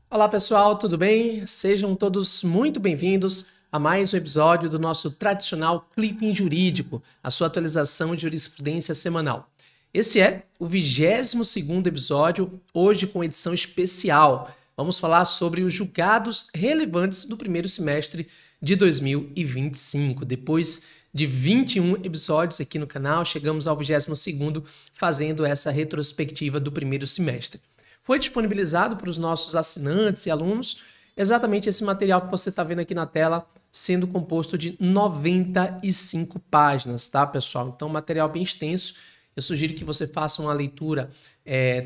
Olá pessoal, tudo bem? Sejam todos muito bem-vindos a mais um episódio do nosso tradicional Clipping Jurídico, a sua atualização de jurisprudência semanal. Esse é o 22º episódio, hoje com edição especial. Vamos falar sobre os julgados relevantes do primeiro semestre de 2025. Depois de 21 episódios aqui no canal, chegamos ao 22º fazendo essa retrospectiva do primeiro semestre. Foi disponibilizado para os nossos assinantes e alunos exatamente esse material que você está vendo aqui na tela, sendo composto de 95 páginas, tá, pessoal? Então, material bem extenso. Eu sugiro que você faça uma leitura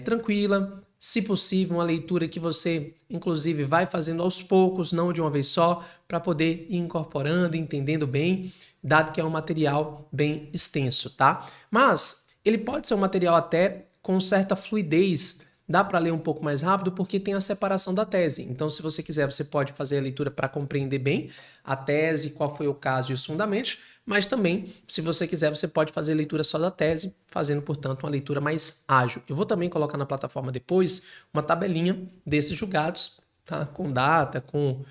tranquila, se possível, uma leitura que você, inclusive, vai fazendo aos poucos, não de uma vez só, para poder ir incorporando, entendendo bem, dado que é um material bem extenso, tá? Mas ele pode ser um material até com certa fluidez. Dá para ler um pouco mais rápido porque tem a separação da tese. Então, se você quiser, você pode fazer a leitura para compreender bem a tese, qual foi o caso e os fundamentos, mas também, se você quiser, você pode fazer a leitura só da tese, fazendo, portanto, uma leitura mais ágil. Eu vou também colocar na plataforma depois uma tabelinha desses julgados, tá? Com data, com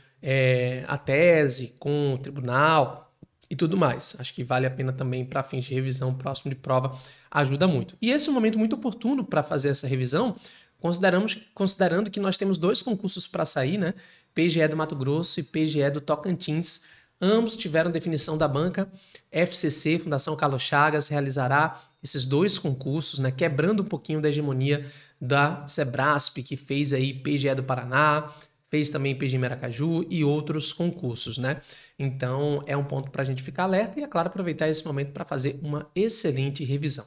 a tese, com o tribunal e tudo mais. Acho que vale a pena também para fins de revisão próximo de prova, ajuda muito. E esse é um momento muito oportuno para fazer essa revisão, considerando que nós temos dois concursos para sair, né? PGE do Mato Grosso e PGE do Tocantins. Ambos tiveram definição da banca. FCC, Fundação Carlos Chagas, realizará esses dois concursos, né? Quebrando um pouquinho da hegemonia da Sebrasp, que fez aí PGE do Paraná, fez também PGE Maracaju e outros concursos, né? Então, é um ponto para a gente ficar alerta e, é claro, aproveitar esse momento para fazer uma excelente revisão.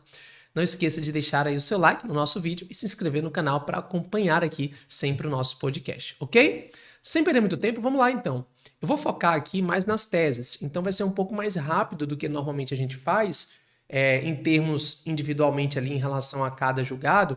Não esqueça de deixar aí o seu like no nosso vídeo e se inscrever no canal para acompanhar aqui sempre o nosso podcast, ok? Sem perder muito tempo, vamos lá então. Eu vou focar aqui mais nas teses, então vai ser um pouco mais rápido do que normalmente a gente faz, em termos individualmente ali em relação a cada julgado,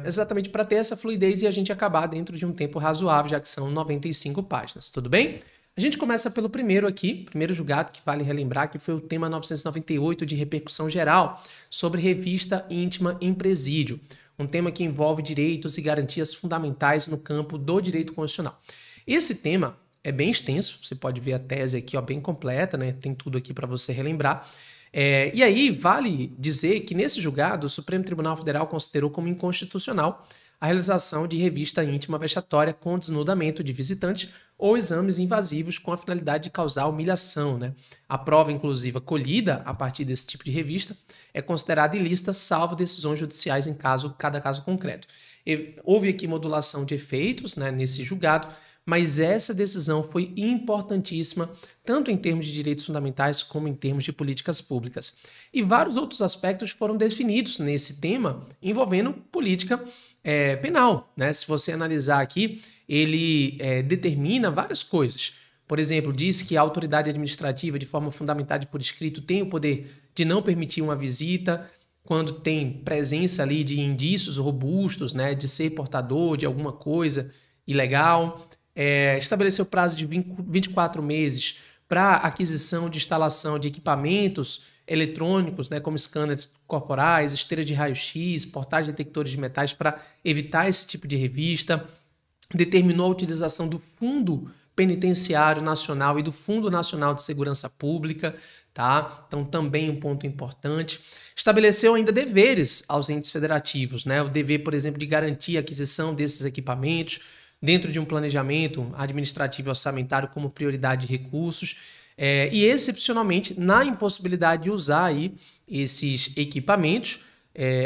exatamente para ter essa fluidez e a gente acabar dentro de um tempo razoável, já que são 95 páginas, tudo bem? A gente começa pelo primeiro aqui, primeiro julgado, que vale relembrar, que foi o tema 998 de repercussão geral sobre revista íntima em presídio, um tema que envolve direitos e garantias fundamentais no campo do direito constitucional. Esse tema é bem extenso, você pode ver a tese aqui, ó, bem completa, né? Tem tudo aqui para você relembrar. E aí vale dizer que nesse julgado o Supremo Tribunal Federal considerou como inconstitucional a realização de revista íntima vexatória com desnudamento de visitante ou exames invasivos com a finalidade de causar humilhação, né? A prova inclusiva colhida a partir desse tipo de revista é considerada ilícita, salvo decisões judiciais em cada caso concreto. Houve aqui modulação de efeitos, né, nesse julgado, mas essa decisão foi importantíssima, tanto em termos de direitos fundamentais como em termos de políticas públicas. E vários outros aspectos foram definidos nesse tema envolvendo política penal, né? Se você analisar aqui, ele determina várias coisas. Por exemplo, diz que a autoridade administrativa, de forma fundamentada por escrito, tem o poder de não permitir uma visita quando tem presença ali de indícios robustos, né, de ser portador de alguma coisa ilegal. Estabeleceu prazo de 24 meses para aquisição de instalação de equipamentos eletrônicos, né, como scanners corporais, esteira de raio-x, portais detectores de metais para evitar esse tipo de revista. Determinou a utilização do Fundo Penitenciário Nacional e do Fundo Nacional de Segurança Pública, tá? Então, também um ponto importante. Estabeleceu ainda deveres aos entes federativos, né? O dever, por exemplo, de garantir a aquisição desses equipamentos dentro de um planejamento administrativo e orçamentário como prioridade de recursos, e excepcionalmente, na impossibilidade de usar aí esses equipamentos,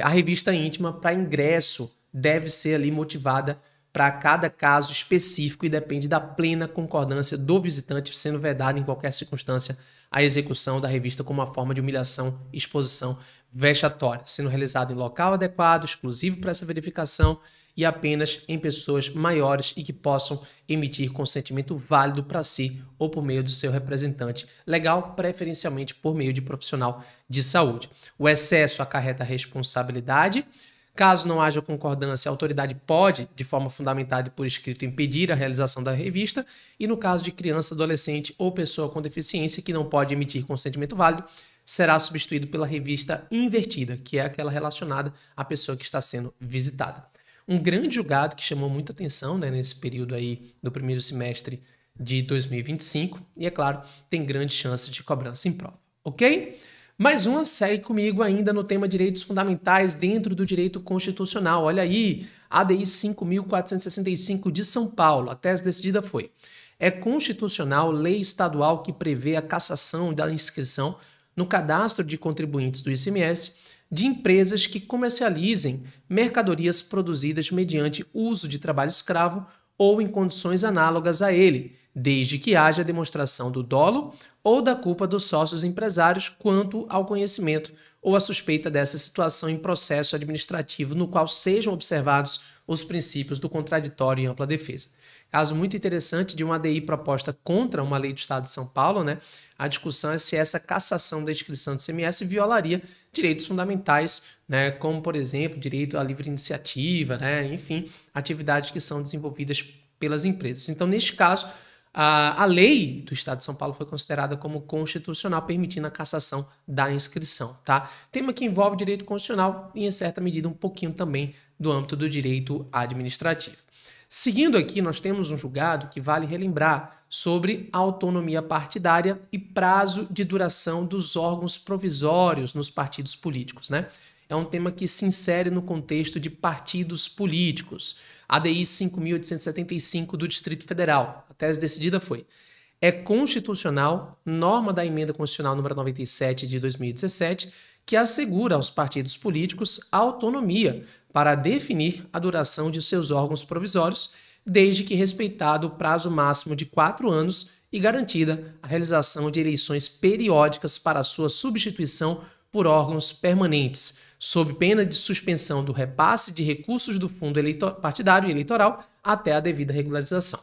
a revista íntima para ingresso deve ser ali motivada para cada caso específico e depende da plena concordância do visitante, sendo vedado em qualquer circunstância a execução da revista como uma forma de humilhação e exposição vexatória, sendo realizado em local adequado, exclusivo para essa verificação e apenas em pessoas maiores e que possam emitir consentimento válido para si ou por meio do seu representante legal, preferencialmente por meio de profissional de saúde. O excesso acarreta responsabilidade. Caso não haja concordância, a autoridade pode, de forma fundamentada e por escrito, impedir a realização da revista e, no caso de criança, adolescente ou pessoa com deficiência que não pode emitir consentimento válido, será substituído pela revista invertida, que é aquela relacionada à pessoa que está sendo visitada. Um grande julgado que chamou muita atenção, né, nesse período aí do primeiro semestre de 2025 e, é claro, tem grande chance de cobrança em prova, ok? Mais uma segue comigo ainda no tema direitos fundamentais dentro do direito constitucional. Olha aí, ADI 5.465 de São Paulo. A tese decidida foi: é constitucional lei estadual que prevê a cassação da inscrição no cadastro de contribuintes do ICMS de empresas que comercializem mercadorias produzidas mediante uso de trabalho escravo ou em condições análogas a ele, desde que haja demonstração do dolo ou da culpa dos sócios empresários quanto ao conhecimento ou a suspeita dessa situação em processo administrativo no qual sejam observados os princípios do contraditório e ampla defesa. Caso muito interessante de uma ADI proposta contra uma lei do Estado de São Paulo, né? A discussão é se essa cassação da inscrição do ICMS violaria direitos fundamentais, né? Como, por exemplo, direito à livre iniciativa, né? Enfim, atividades que são desenvolvidas pelas empresas. Então, neste caso, a lei do Estado de São Paulo foi considerada como constitucional, permitindo a cassação da inscrição, tá? Tema que envolve direito constitucional e, em certa medida, um pouquinho também do âmbito do direito administrativo. Seguindo aqui, nós temos um julgado que vale relembrar sobre autonomia partidária e prazo de duração dos órgãos provisórios nos partidos políticos, né? É um tema que se insere no contexto de partidos políticos. ADI 5.875 do Distrito Federal. A tese decidida foi: é constitucional, norma da Emenda Constitucional número 97 de 2017, que assegura aos partidos políticos a autonomia para definir a duração de seus órgãos provisórios, desde que respeitado o prazo máximo de 4 anos e garantida a realização de eleições periódicas para sua substituição por órgãos permanentes, sob pena de suspensão do repasse de recursos do fundo partidário e eleitoral até a devida regularização.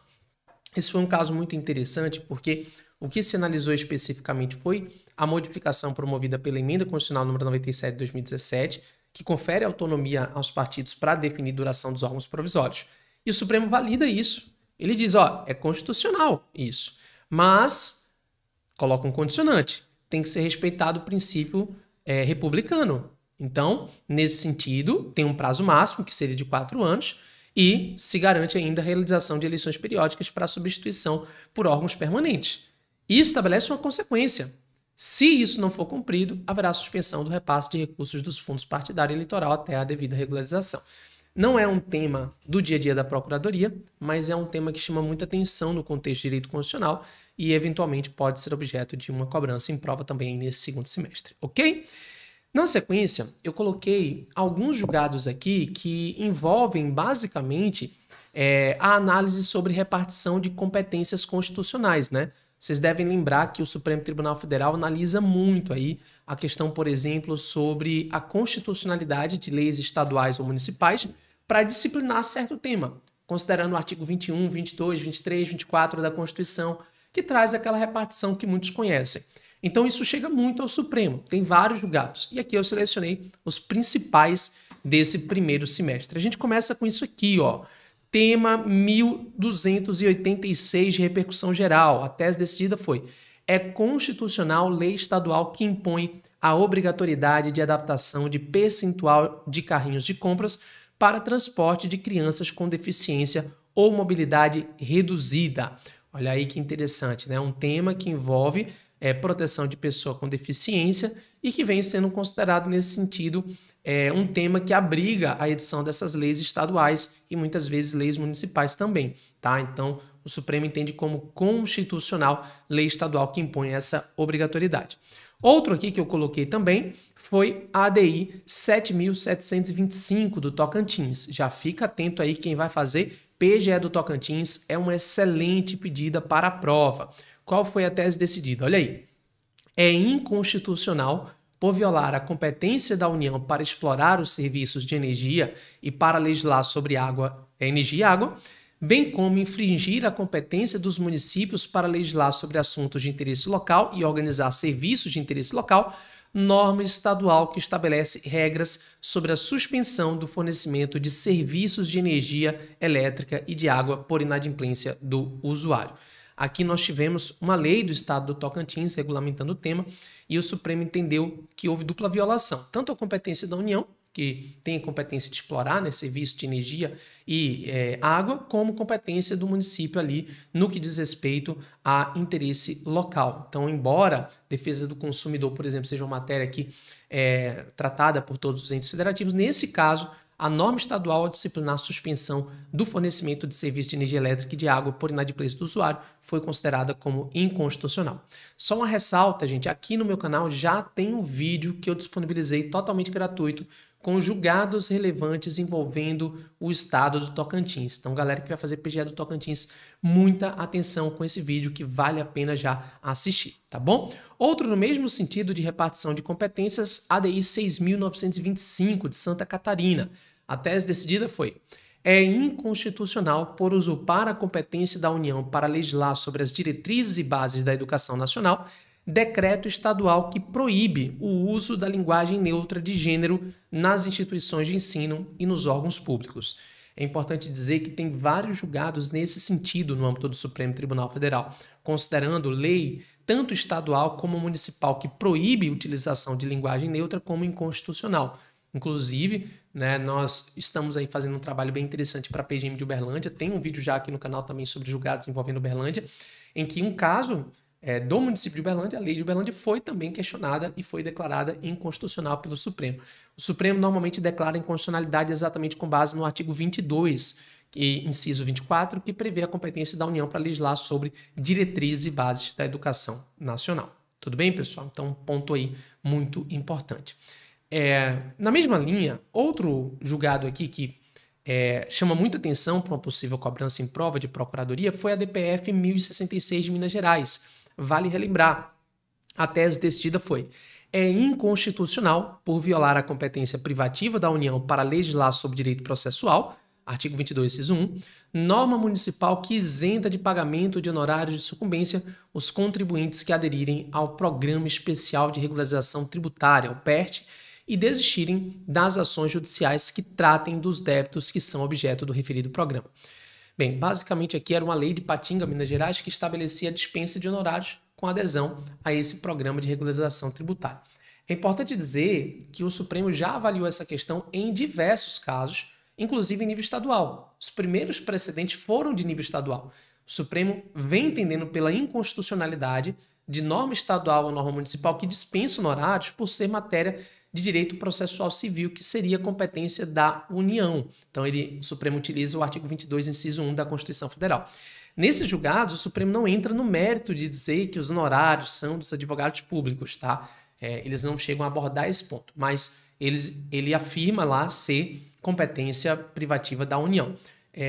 Esse foi um caso muito interessante porque o que se analisou especificamente foi a modificação promovida pela Emenda Constitucional número 97 de 2017, que confere autonomia aos partidos para definir duração dos órgãos provisórios. E o Supremo valida isso. Ele diz, é constitucional isso, mas coloca um condicionante. Tem que ser respeitado o princípio republicano. Então, nesse sentido, tem um prazo máximo, que seria de 4 anos, e se garante ainda a realização de eleições periódicas para substituição por órgãos permanentes. E estabelece uma consequência. Se isso não for cumprido, haverá suspensão do repasse de recursos dos fundos partidário e eleitoral até a devida regularização. Não é um tema do dia a dia da Procuradoria, mas é um tema que chama muita atenção no contexto de direito constitucional e, eventualmente, pode ser objeto de uma cobrança em prova também nesse segundo semestre, ok? Na sequência, eu coloquei alguns julgados aqui que envolvem, basicamente, a análise sobre repartição de competências constitucionais, né? Vocês devem lembrar que o Supremo Tribunal Federal analisa muito aí a questão, por exemplo, sobre a constitucionalidade de leis estaduais ou municipais para disciplinar certo tema, considerando o artigo 21, 22, 23, 24 da Constituição, que traz aquela repartição que muitos conhecem. Então isso chega muito ao Supremo, tem vários julgados. E aqui eu selecionei os principais desse primeiro semestre. A gente começa com isso aqui, tema 1286 de repercussão geral. A tese decidida foi: é constitucional lei estadual que impõe a obrigatoriedade de adaptação de percentual de carrinhos de compras para transporte de crianças com deficiência ou mobilidade reduzida. Olha aí que interessante, né? Um tema que envolve proteção de pessoa com deficiência e que vem sendo considerado nesse sentido um tema que abriga a edição dessas leis estaduais e muitas vezes leis municipais também, tá? Então, o Supremo entende como constitucional lei estadual que impõe essa obrigatoriedade. Outro aqui que eu coloquei também foi a ADI 7.725 do Tocantins. Já fica atento aí quem vai fazer PGE do Tocantins, é uma excelente pedida para a prova. Qual foi a tese decidida? Olha aí. É inconstitucional por violar a competência da União para explorar os serviços de energia e para legislar sobre energia e água, bem como infringir a competência dos municípios para legislar sobre assuntos de interesse local e organizar serviços de interesse local, norma estadual que estabelece regras sobre a suspensão do fornecimento de serviços de energia elétrica e de água por inadimplência do usuário. Aqui nós tivemos uma lei do estado do Tocantins regulamentando o tema e o Supremo entendeu que houve dupla violação, tanto a competência da União, que tem a competência de explorar, né, serviço de energia e água, como competência do município ali no que diz respeito a interesse local. Então, embora defesa do consumidor, por exemplo, seja uma matéria aqui tratada por todos os entes federativos, nesse caso, a norma estadual ao disciplinar a suspensão do fornecimento de serviço de energia elétrica e de água por inadimplência do usuário foi considerada como inconstitucional. Só uma ressalta, gente, aqui no meu canal já tem um vídeo que eu disponibilizei totalmente gratuito com julgados relevantes envolvendo o estado do Tocantins. Então, galera que vai fazer PGE do Tocantins, muita atenção com esse vídeo que vale a pena já assistir, tá bom? Outro no mesmo sentido de repartição de competências, ADI 6.925 de Santa Catarina. A tese decidida foi: é inconstitucional por usurpar a competência da União para legislar sobre as diretrizes e bases da educação nacional decreto estadual que proíbe o uso da linguagem neutra de gênero nas instituições de ensino e nos órgãos públicos. É importante dizer que tem vários julgados nesse sentido no âmbito do Supremo Tribunal Federal, considerando lei tanto estadual como municipal que proíbe a utilização de linguagem neutra como inconstitucional. Inclusive, né, nós estamos aí fazendo um trabalho bem interessante para a PGM de Uberlândia, tem um vídeo já aqui no canal também sobre julgados envolvendo Uberlândia, em que um caso do município de Uberlândia, a lei de Uberlândia foi também questionada e foi declarada inconstitucional pelo Supremo. O Supremo normalmente declara inconstitucionalidade exatamente com base no artigo 22, inciso 24, que prevê a competência da União para legislar sobre diretrizes e bases da educação nacional. Tudo bem, pessoal? Então, ponto aí muito importante. Na mesma linha, outro julgado aqui que chama muita atenção para uma possível cobrança em prova de procuradoria foi a DPF 1066 de Minas Gerais. Vale relembrar, a tese decidida foi: é inconstitucional por violar a competência privativa da União para legislar sobre direito processual, artigo 22, inciso 1, norma municipal que isenta de pagamento de honorários de sucumbência os contribuintes que aderirem ao Programa Especial de Regularização Tributária, o PERT, e desistirem das ações judiciais que tratem dos débitos que são objeto do referido programa. Bem, basicamente aqui era uma lei de Patinga, Minas Gerais, que estabelecia a dispensa de honorários com adesão a esse programa de regularização tributária. É importante dizer que o Supremo já avaliou essa questão em diversos casos, inclusive em nível estadual. Os primeiros precedentes foram de nível estadual. O Supremo vem entendendo pela inconstitucionalidade de norma estadual ou norma municipal que dispensa honorários por ser matéria de direito processual civil, que seria competência da União. Então, o Supremo utiliza o artigo 22, inciso 1 da Constituição Federal. Nesses julgados, o Supremo não entra no mérito de dizer que os honorários são dos advogados públicos, tá? Eles não chegam a abordar esse ponto, mas ele afirma lá ser competência privativa da União.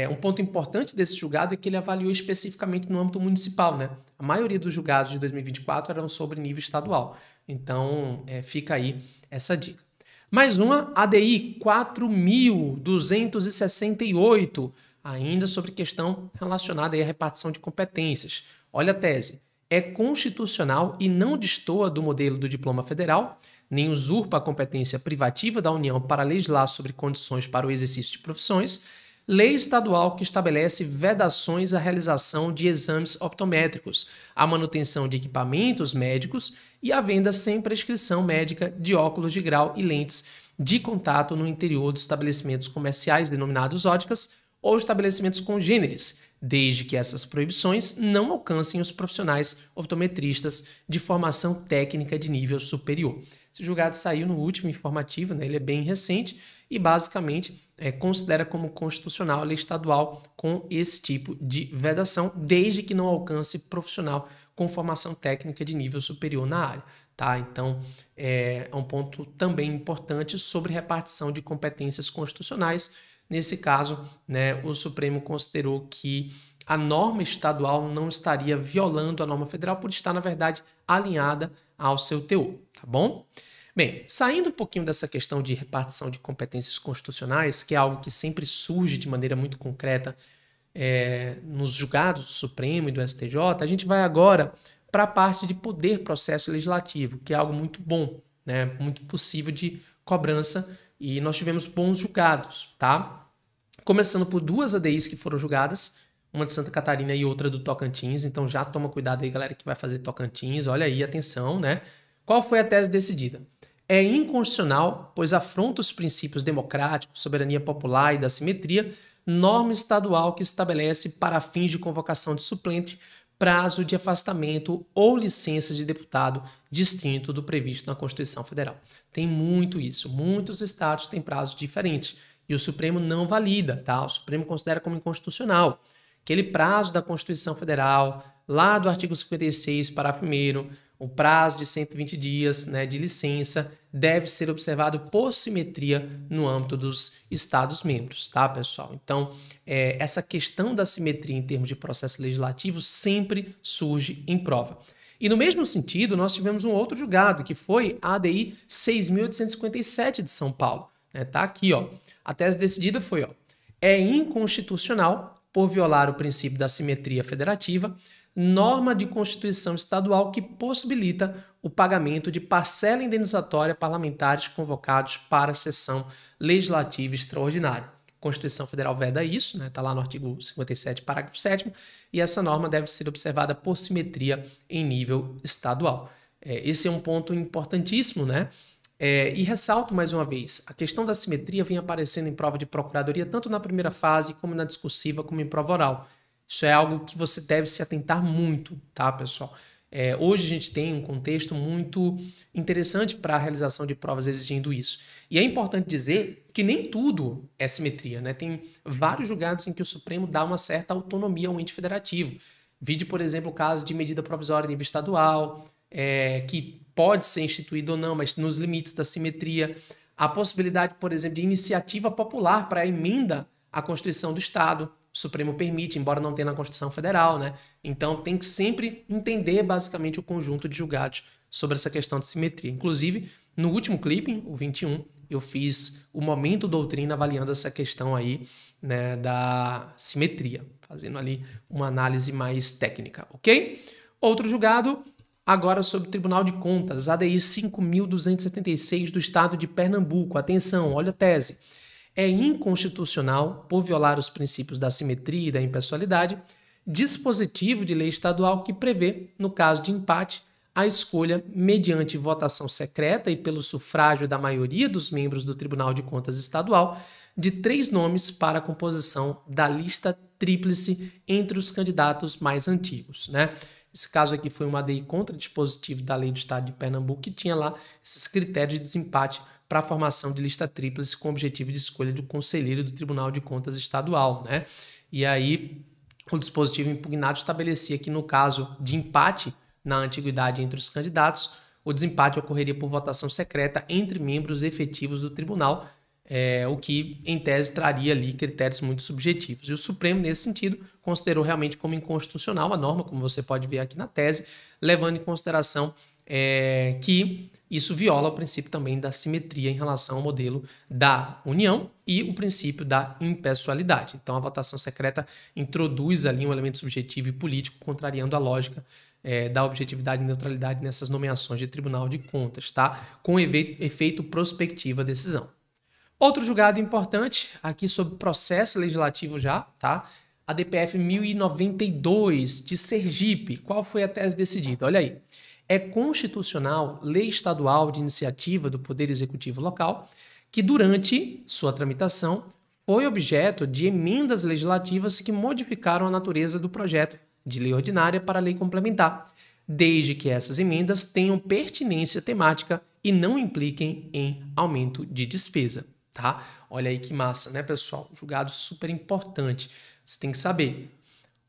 Um ponto importante desse julgado é que ele avaliou especificamente no âmbito municipal, né? A maioria dos julgados de 2024 eram sobre nível estadual. Então, fica aí essa dica. Mais uma, ADI 4.268, ainda sobre questão relacionada aí à repartição de competências. Olha a tese. É constitucional e não destoa do modelo do diploma federal, nem usurpa a competência privativa da União para legislar sobre condições para o exercício de profissões, lei estadual que estabelece vedações à realização de exames optométricos, à manutenção de equipamentos médicos e à venda sem prescrição médica de óculos de grau e lentes de contato no interior dos estabelecimentos comerciais denominados óticas ou estabelecimentos congêneres, desde que essas proibições não alcancem os profissionais optometristas de formação técnica de nível superior. Esse julgado saiu no último informativo, né? Ele é bem recente e basicamente considera como constitucional a lei estadual com esse tipo de vedação, desde que não alcance profissional com formação técnica de nível superior na área. Tá? Então, é um ponto também importante sobre repartição de competências constitucionais. Nesse caso, né, o Supremo considerou que a norma estadual não estaria violando a norma federal por estar, na verdade, alinhada ao seu teor. Tá bom? Bem, saindo um pouquinho dessa questão de repartição de competências constitucionais, que é algo que sempre surge de maneira muito concreta nos julgados do Supremo e do STJ, a gente vai agora para a parte de poder processo legislativo, que é algo muito bom, né? Muito possível de cobrança, e nós tivemos bons julgados, tá? Começando por duas ADIs que foram julgadas, uma de Santa Catarina e outra do Tocantins, então já toma cuidado aí, galera, que vai fazer Tocantins, olha aí, atenção, né? Qual foi a tese decidida? é inconstitucional, pois afronta os princípios democráticos, soberania popular e da simetria, norma estadual que estabelece, para fins de convocação de suplente, prazo de afastamento ou licença de deputado distinto do previsto na Constituição Federal. Tem muito isso. Muitos estados têm prazos diferentes e o Supremo não valida, tá? O Supremo considera como inconstitucional. Aquele prazo da Constituição Federal, lá do artigo 56, parágrafo 1º, o prazo de 120 dias, né, de licença, deve ser observado por simetria no âmbito dos Estados-membros, tá, pessoal? Então, essa questão da simetria em termos de processo legislativo sempre surge em prova. E no mesmo sentido, nós tivemos um outro julgado, que foi a ADI 6.857 de São Paulo. Tá aqui, ó. A tese decidida foi, ó, é inconstitucional por violar o princípio da simetria federativa, norma de Constituição estadual que possibilita o pagamento de parcela indenizatória a parlamentares convocados para a sessão legislativa extraordinária. A Constituição Federal veda isso, né? Está lá no artigo 57, parágrafo 7º, e essa norma deve ser observada por simetria em nível estadual. Esse é um ponto importantíssimo, né? E ressalto mais uma vez, a questão da simetria vem aparecendo em prova de procuradoria tanto na primeira fase, como na discursiva, como em prova oral. Isso é algo que você deve se atentar muito, tá, pessoal? Hoje a gente tem um contexto muito interessante para a realização de provas exigindo isso. E é importante dizer que nem tudo é simetria, né? Tem vários julgados em que o Supremo dá uma certa autonomia ao ente federativo. Vide, por exemplo, o caso de medida provisória em nível estadual, que pode ser instituído ou não, mas nos limites da simetria. A possibilidade, por exemplo, de iniciativa popular para a emenda à Constituição do Estado. O Supremo permite, embora não tenha na Constituição Federal, né? Então tem que sempre entender basicamente o conjunto de julgados sobre essa questão de simetria. Inclusive, no último clipping, o 21, eu fiz o Momento Doutrina avaliando essa questão aí, né, da simetria, fazendo ali uma análise mais técnica, ok? Outro julgado, agora sobre o Tribunal de Contas, ADI 5.276 do Estado de Pernambuco. Atenção, olha a tese. É inconstitucional, por violar os princípios da simetria e da impessoalidade, dispositivo de lei estadual que prevê, no caso de empate, a escolha, mediante votação secreta e pelo sufrágio da maioria dos membros do Tribunal de Contas Estadual, de 3 nomes para a composição da lista tríplice entre os candidatos mais antigos, né? Esse caso aqui foi uma ADI contra dispositivo da lei do Estado de Pernambuco, que tinha lá esses critérios de desempate para a formação de lista tríplice com objetivo de escolha do conselheiro do Tribunal de Contas Estadual, né? E aí, o dispositivo impugnado estabelecia que, no caso de empate na antiguidade entre os candidatos, o desempate ocorreria por votação secreta entre membros efetivos do tribunal, o que, em tese, traria ali critérios muito subjetivos. E o Supremo, nesse sentido, considerou realmente como inconstitucional a norma, como você pode ver aqui na tese, levando em consideração que isso viola o princípio também da simetria em relação ao modelo da União e o princípio da impessoalidade. Então, a votação secreta introduz ali um elemento subjetivo e político, contrariando a lógica da objetividade e neutralidade nessas nomeações de Tribunal de Contas, tá? Com efeito prospectivo à decisão. Outro julgado importante, aqui sobre processo legislativo já, tá? A DPF 1092 de Sergipe. Qual foi a tese decidida? Olha aí. É constitucional lei estadual de iniciativa do Poder Executivo local que, durante sua tramitação, foi objeto de emendas legislativas que modificaram a natureza do projeto de lei ordinária para a lei complementar, desde que essas emendas tenham pertinência temática e não impliquem em aumento de despesa, tá? Olha aí que massa, né, pessoal? Julgado super importante. Você tem que saber.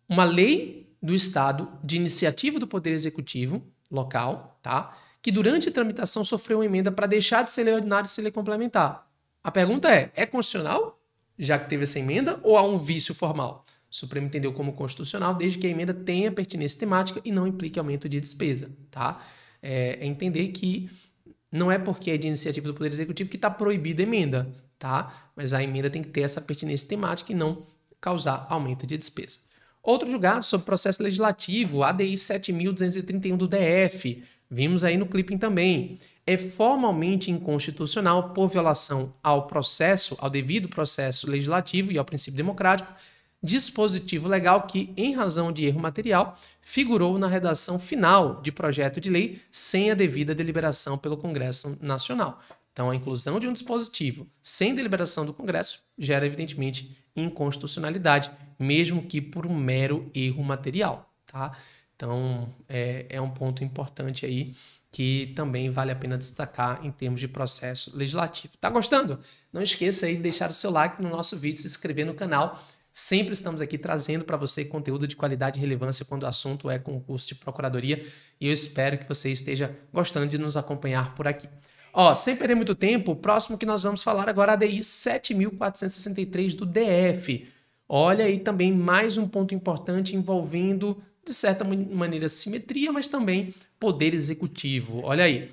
Uma lei do Estado de iniciativa do Poder Executivo local, tá? Que durante a tramitação sofreu uma emenda para deixar de ser lei ordinária e ser lei complementar. A pergunta é constitucional, já que teve essa emenda, ou há um vício formal? O Supremo entendeu como constitucional desde que a emenda tenha pertinência temática e não implique aumento de despesa, tá? É entender que não é porque é de iniciativa do Poder Executivo que está proibida a emenda, tá? Mas a emenda tem que ter essa pertinência temática e não causar aumento de despesa. Outro julgado sobre processo legislativo, ADI 7.231 do DF, vimos aí no clipping também, é formalmente inconstitucional por violação ao devido processo legislativo e ao princípio democrático, dispositivo legal que, em razão de erro material, figurou na redação final de projeto de lei sem a devida deliberação pelo Congresso Nacional. Então, a inclusão de um dispositivo sem deliberação do Congresso gera, evidentemente, inconstitucionalidade, mesmo que por um mero erro material, tá? Então, é um ponto importante aí que também vale a pena destacar em termos de processo legislativo. Tá gostando? Não esqueça aí de deixar o seu like no nosso vídeo, se inscrever no canal. Sempre estamos aqui trazendo para você conteúdo de qualidade e relevância quando o assunto é concurso de procuradoria e eu espero que você esteja gostando de nos acompanhar por aqui. Ó, sem perder muito tempo, o próximo que nós vamos falar agora é a ADI 7.463 do DF. Olha aí também mais um ponto importante envolvendo, de certa maneira, simetria, mas também poder executivo. Olha aí,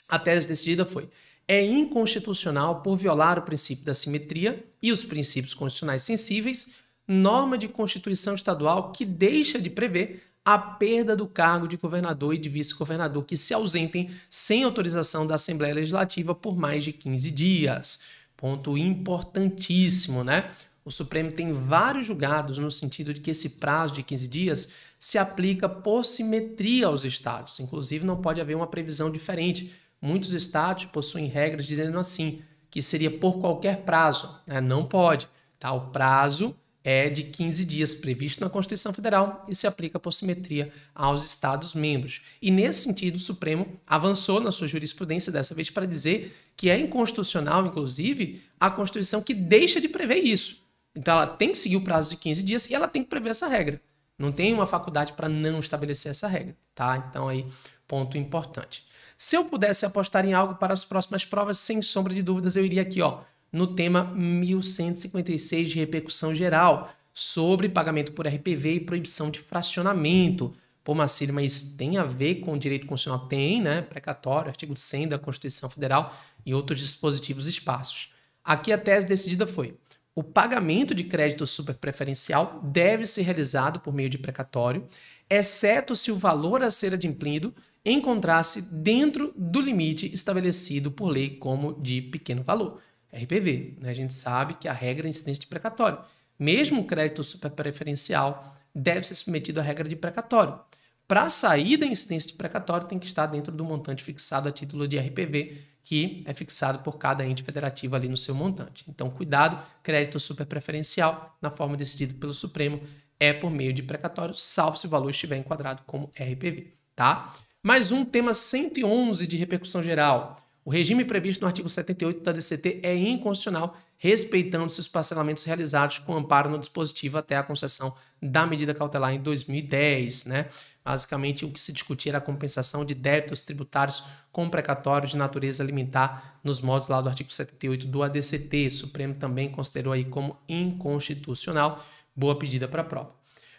a tese decidida foi: é inconstitucional por violar o princípio da simetria e os princípios constitucionais sensíveis, norma de Constituição Estadual que deixa de prever a perda do cargo de governador e de vice-governador que se ausentem sem autorização da Assembleia Legislativa por mais de 15 dias. Ponto importantíssimo, né? O Supremo tem vários julgados no sentido de que esse prazo de 15 dias se aplica por simetria aos estados. Inclusive, não pode haver uma previsão diferente. Muitos estados possuem regras dizendo assim, que seria por qualquer prazo, né? Não pode. Tá? O prazo é de 15 dias previsto na Constituição Federal e se aplica por simetria aos Estados-membros. E nesse sentido, o Supremo avançou na sua jurisprudência dessa vez para dizer que é inconstitucional, inclusive, a Constituição que deixa de prever isso. Então ela tem que seguir o prazo de 15 dias e ela tem que prever essa regra. Não tem uma faculdade para não estabelecer essa regra, tá? Então aí, ponto importante. Se eu pudesse apostar em algo para as próximas provas, sem sombra de dúvidas, eu iria aqui, ó, no tema 1156 de repercussão geral, sobre pagamento por RPV e proibição de fracionamento. Pô, Marcílio, mas tem a ver com o direito constitucional? Tem, né? Precatório, artigo 100 da Constituição Federal e outros dispositivos esparsos. Aqui a tese decidida foi: o pagamento de crédito superpreferencial deve ser realizado por meio de precatório, exceto se o valor a ser adimplido encontrar-se dentro do limite estabelecido por lei como de pequeno valor. RPV, né? A gente sabe que a regra é incidência de precatório. Mesmo o crédito superpreferencial deve ser submetido à regra de precatório. Para sair da incidência de precatório, tem que estar dentro do montante fixado a título de RPV, que é fixado por cada ente federativo ali no seu montante. Então, cuidado, crédito superpreferencial, na forma decidida pelo Supremo, é por meio de precatório, salvo se o valor estiver enquadrado como RPV, tá? Mais um tema 111 de repercussão geral. O regime previsto no artigo 78 da DCT é inconstitucional, respeitando-se os parcelamentos realizados com amparo no dispositivo até a concessão da medida cautelar em 2010, né? Basicamente, o que se discutia era a compensação de débitos tributários com precatórios de natureza alimentar nos modos lá do artigo 78 do ADCT. O Supremo também considerou aí como inconstitucional. Boa pedida para a prova.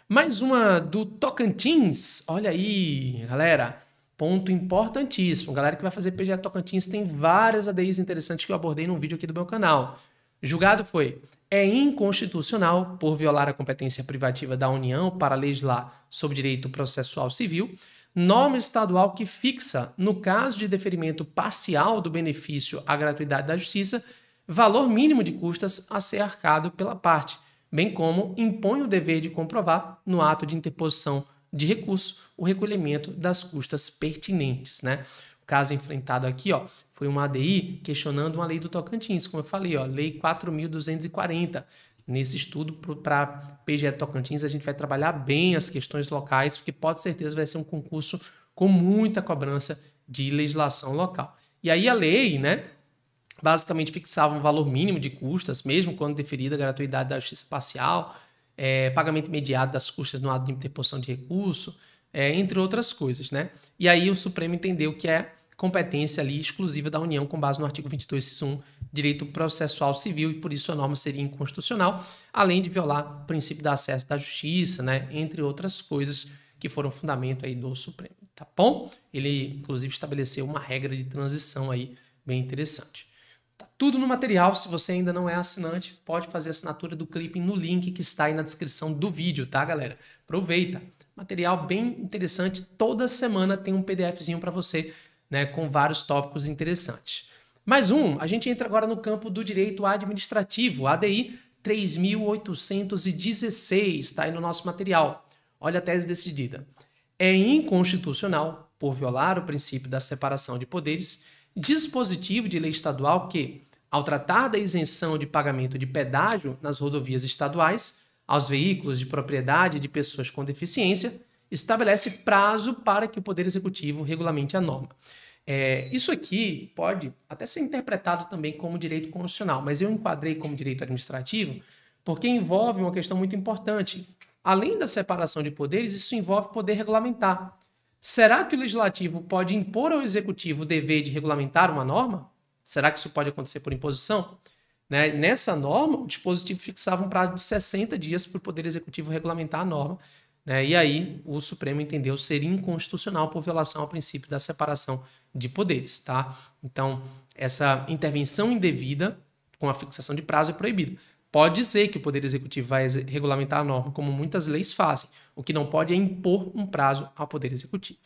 Mais uma do Tocantins. Olha aí, galera. Ponto importantíssimo. Galera que vai fazer PGE Tocantins, tem várias ADIs interessantes que eu abordei num vídeo aqui do meu canal. O julgado foi: é inconstitucional, por violar a competência privativa da União para legislar sobre direito processual civil, norma estadual que fixa, no caso de deferimento parcial do benefício à gratuidade da justiça, valor mínimo de custas a ser arcado pela parte, bem como impõe o dever de comprovar, no ato de interposição de recurso, o recolhimento das custas pertinentes, né? O caso enfrentado aqui, ó, foi uma ADI questionando uma lei do Tocantins, como eu falei, ó, Lei 4.240. Nesse estudo para PGE Tocantins, a gente vai trabalhar bem as questões locais, porque pode certeza vai ser um concurso com muita cobrança de legislação local. E aí a lei, né, basicamente fixava um valor mínimo de custas, mesmo quando deferida a gratuidade da justiça parcial, pagamento imediato das custas no ato de interposição de recurso, entre outras coisas, né? E aí o Supremo entendeu que é competência ali exclusiva da União com base no artigo 22, inciso 1, direito processual civil, e por isso a norma seria inconstitucional, além de violar o princípio do acesso da justiça, né? Entre outras coisas que foram fundamento aí do Supremo, tá bom? Ele, inclusive, estabeleceu uma regra de transição aí bem interessante. Tá tudo no material. Se você ainda não é assinante, pode fazer a assinatura do Clipping no link que está aí na descrição do vídeo, tá, galera? Aproveita. Material bem interessante. Toda semana tem um PDFzinho para você, né, com vários tópicos interessantes. Mais um, a gente entra agora no campo do direito administrativo, ADI 3.816, está aí no nosso material. Olha a tese decidida. É inconstitucional, por violar o princípio da separação de poderes, dispositivo de lei estadual que, ao tratar da isenção de pagamento de pedágio nas rodovias estaduais aos veículos de propriedade de pessoas com deficiência, estabelece prazo para que o Poder Executivo regulamente a norma. Isso aqui pode até ser interpretado também como direito constitucional, mas eu enquadrei como direito administrativo porque envolve uma questão muito importante. Além da separação de poderes, isso envolve poder regulamentar. Será que o Legislativo pode impor ao Executivo o dever de regulamentar uma norma? Será que isso pode acontecer por imposição? Né? Nessa norma, o dispositivo fixava um prazo de 60 dias para o Poder Executivo regulamentar a norma. Né? E aí o Supremo entendeu ser inconstitucional por violação ao princípio da separação de poderes. Tá? Então, essa intervenção indevida com a fixação de prazo é proibida. Pode dizer que o Poder Executivo vai regulamentar a norma, como muitas leis fazem. O que não pode é impor um prazo ao Poder Executivo.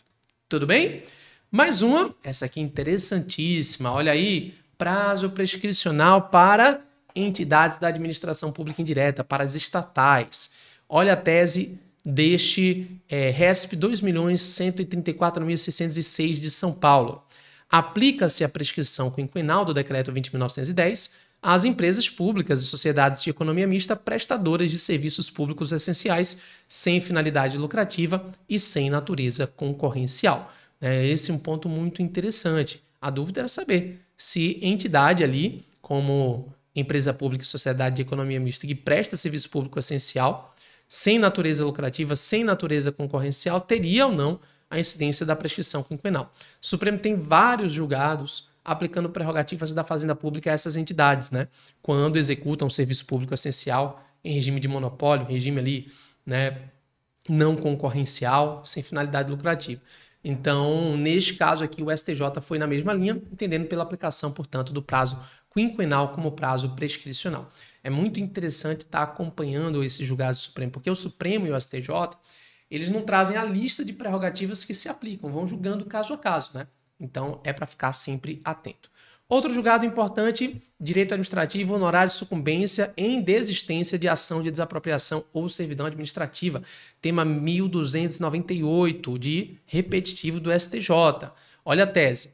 Tudo bem? Mais uma, essa aqui interessantíssima. Olha aí, prazo prescricional para entidades da administração pública indireta, para as estatais. Olha a tese deste RESP 2.134.606 de São Paulo. Aplica-se a prescrição quinquenal do Decreto 20.910 às empresas públicas e sociedades de economia mista prestadoras de serviços públicos essenciais sem finalidade lucrativa e sem natureza concorrencial. Esse é um ponto muito interessante. A dúvida era saber se entidade ali, como empresa pública e sociedade de economia mista que presta serviço público essencial, sem natureza lucrativa, sem natureza concorrencial, teria ou não a incidência da prescrição quinquenal. O Supremo tem vários julgados aplicando prerrogativas da Fazenda Pública a essas entidades, né? Quando executam um serviço público essencial em regime de monopólio, regime ali, né, não concorrencial, sem finalidade lucrativa. Então, neste caso aqui, o STJ foi na mesma linha, entendendo pela aplicação, portanto, do prazo quinquenal como prazo prescricional. É muito interessante estar acompanhando esses julgados do Supremo, porque o Supremo e o STJ, eles não trazem a lista de prerrogativas que se aplicam, vão julgando caso a caso, né? Então, é para ficar sempre atento. Outro julgado importante, direito administrativo, honorário de sucumbência em desistência de ação de desapropriação ou servidão administrativa. Tema 1298, de repetitivo do STJ. Olha a tese.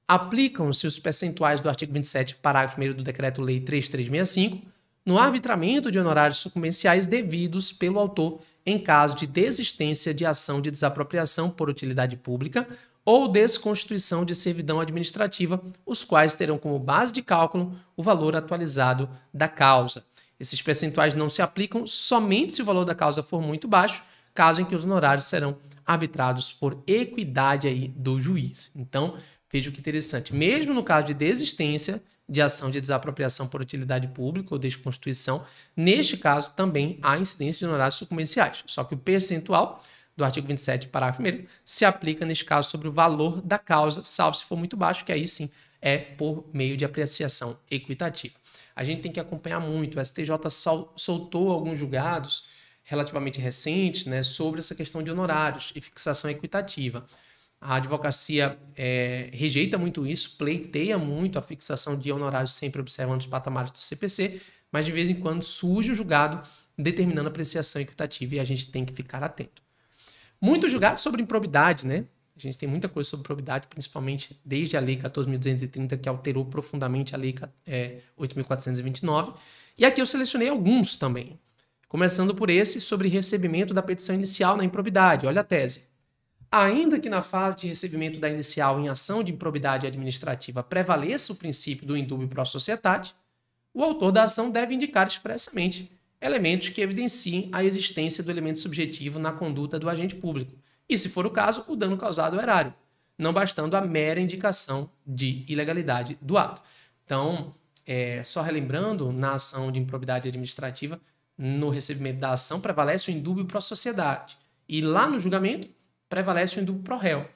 Aplicam-se os percentuais do artigo 27, parágrafo 1º do Decreto-Lei 3365, no arbitramento de honorários sucumbenciais devidos pelo autor em caso de desistência de ação de desapropriação por utilidade pública ou desconstituição de servidão administrativa, os quais terão como base de cálculo o valor atualizado da causa. Esses percentuais não se aplicam somente se o valor da causa for muito baixo, caso em que os honorários serão arbitrados por equidade aí do juiz. Então, veja que interessante. Mesmo no caso de desistência de ação de desapropriação por utilidade pública ou desconstituição, neste caso também há incidência de honorários sucumbenciais. Só que o percentual do artigo 27, parágrafo 1º, se aplica, neste caso, sobre o valor da causa, salvo se for muito baixo, que aí sim é por meio de apreciação equitativa. A gente tem que acompanhar muito. O STJ soltou alguns julgados relativamente recentes, né, sobre essa questão de honorários e fixação equitativa. A advocacia rejeita muito isso, pleiteia muito a fixação de honorários sempre observando os patamares do CPC, mas de vez em quando surge o julgado determinando a apreciação equitativa e a gente tem que ficar atento. Muito julgado sobre improbidade, né? A gente tem muita coisa sobre probidade, principalmente desde a Lei 14.230, que alterou profundamente a Lei 8.429. E aqui eu selecionei alguns também. Começando por esse sobre recebimento da petição inicial na improbidade. Olha a tese. Ainda que na fase de recebimento da inicial em ação de improbidade administrativa prevaleça o princípio do indúbio pro societate, o autor da ação deve indicar expressamente elementos que evidenciem a existência do elemento subjetivo na conduta do agente público, e, se for o caso, o dano causado ao erário, não bastando a mera indicação de ilegalidade do ato. Então, só relembrando, na ação de improbidade administrativa, no recebimento da ação, prevalece o indúbio pro sociedade, e lá no julgamento, prevalece o indúbio pro réu.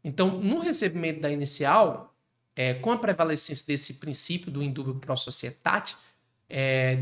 Então, no recebimento da inicial, com a prevalecência desse princípio do indúbio pro societate,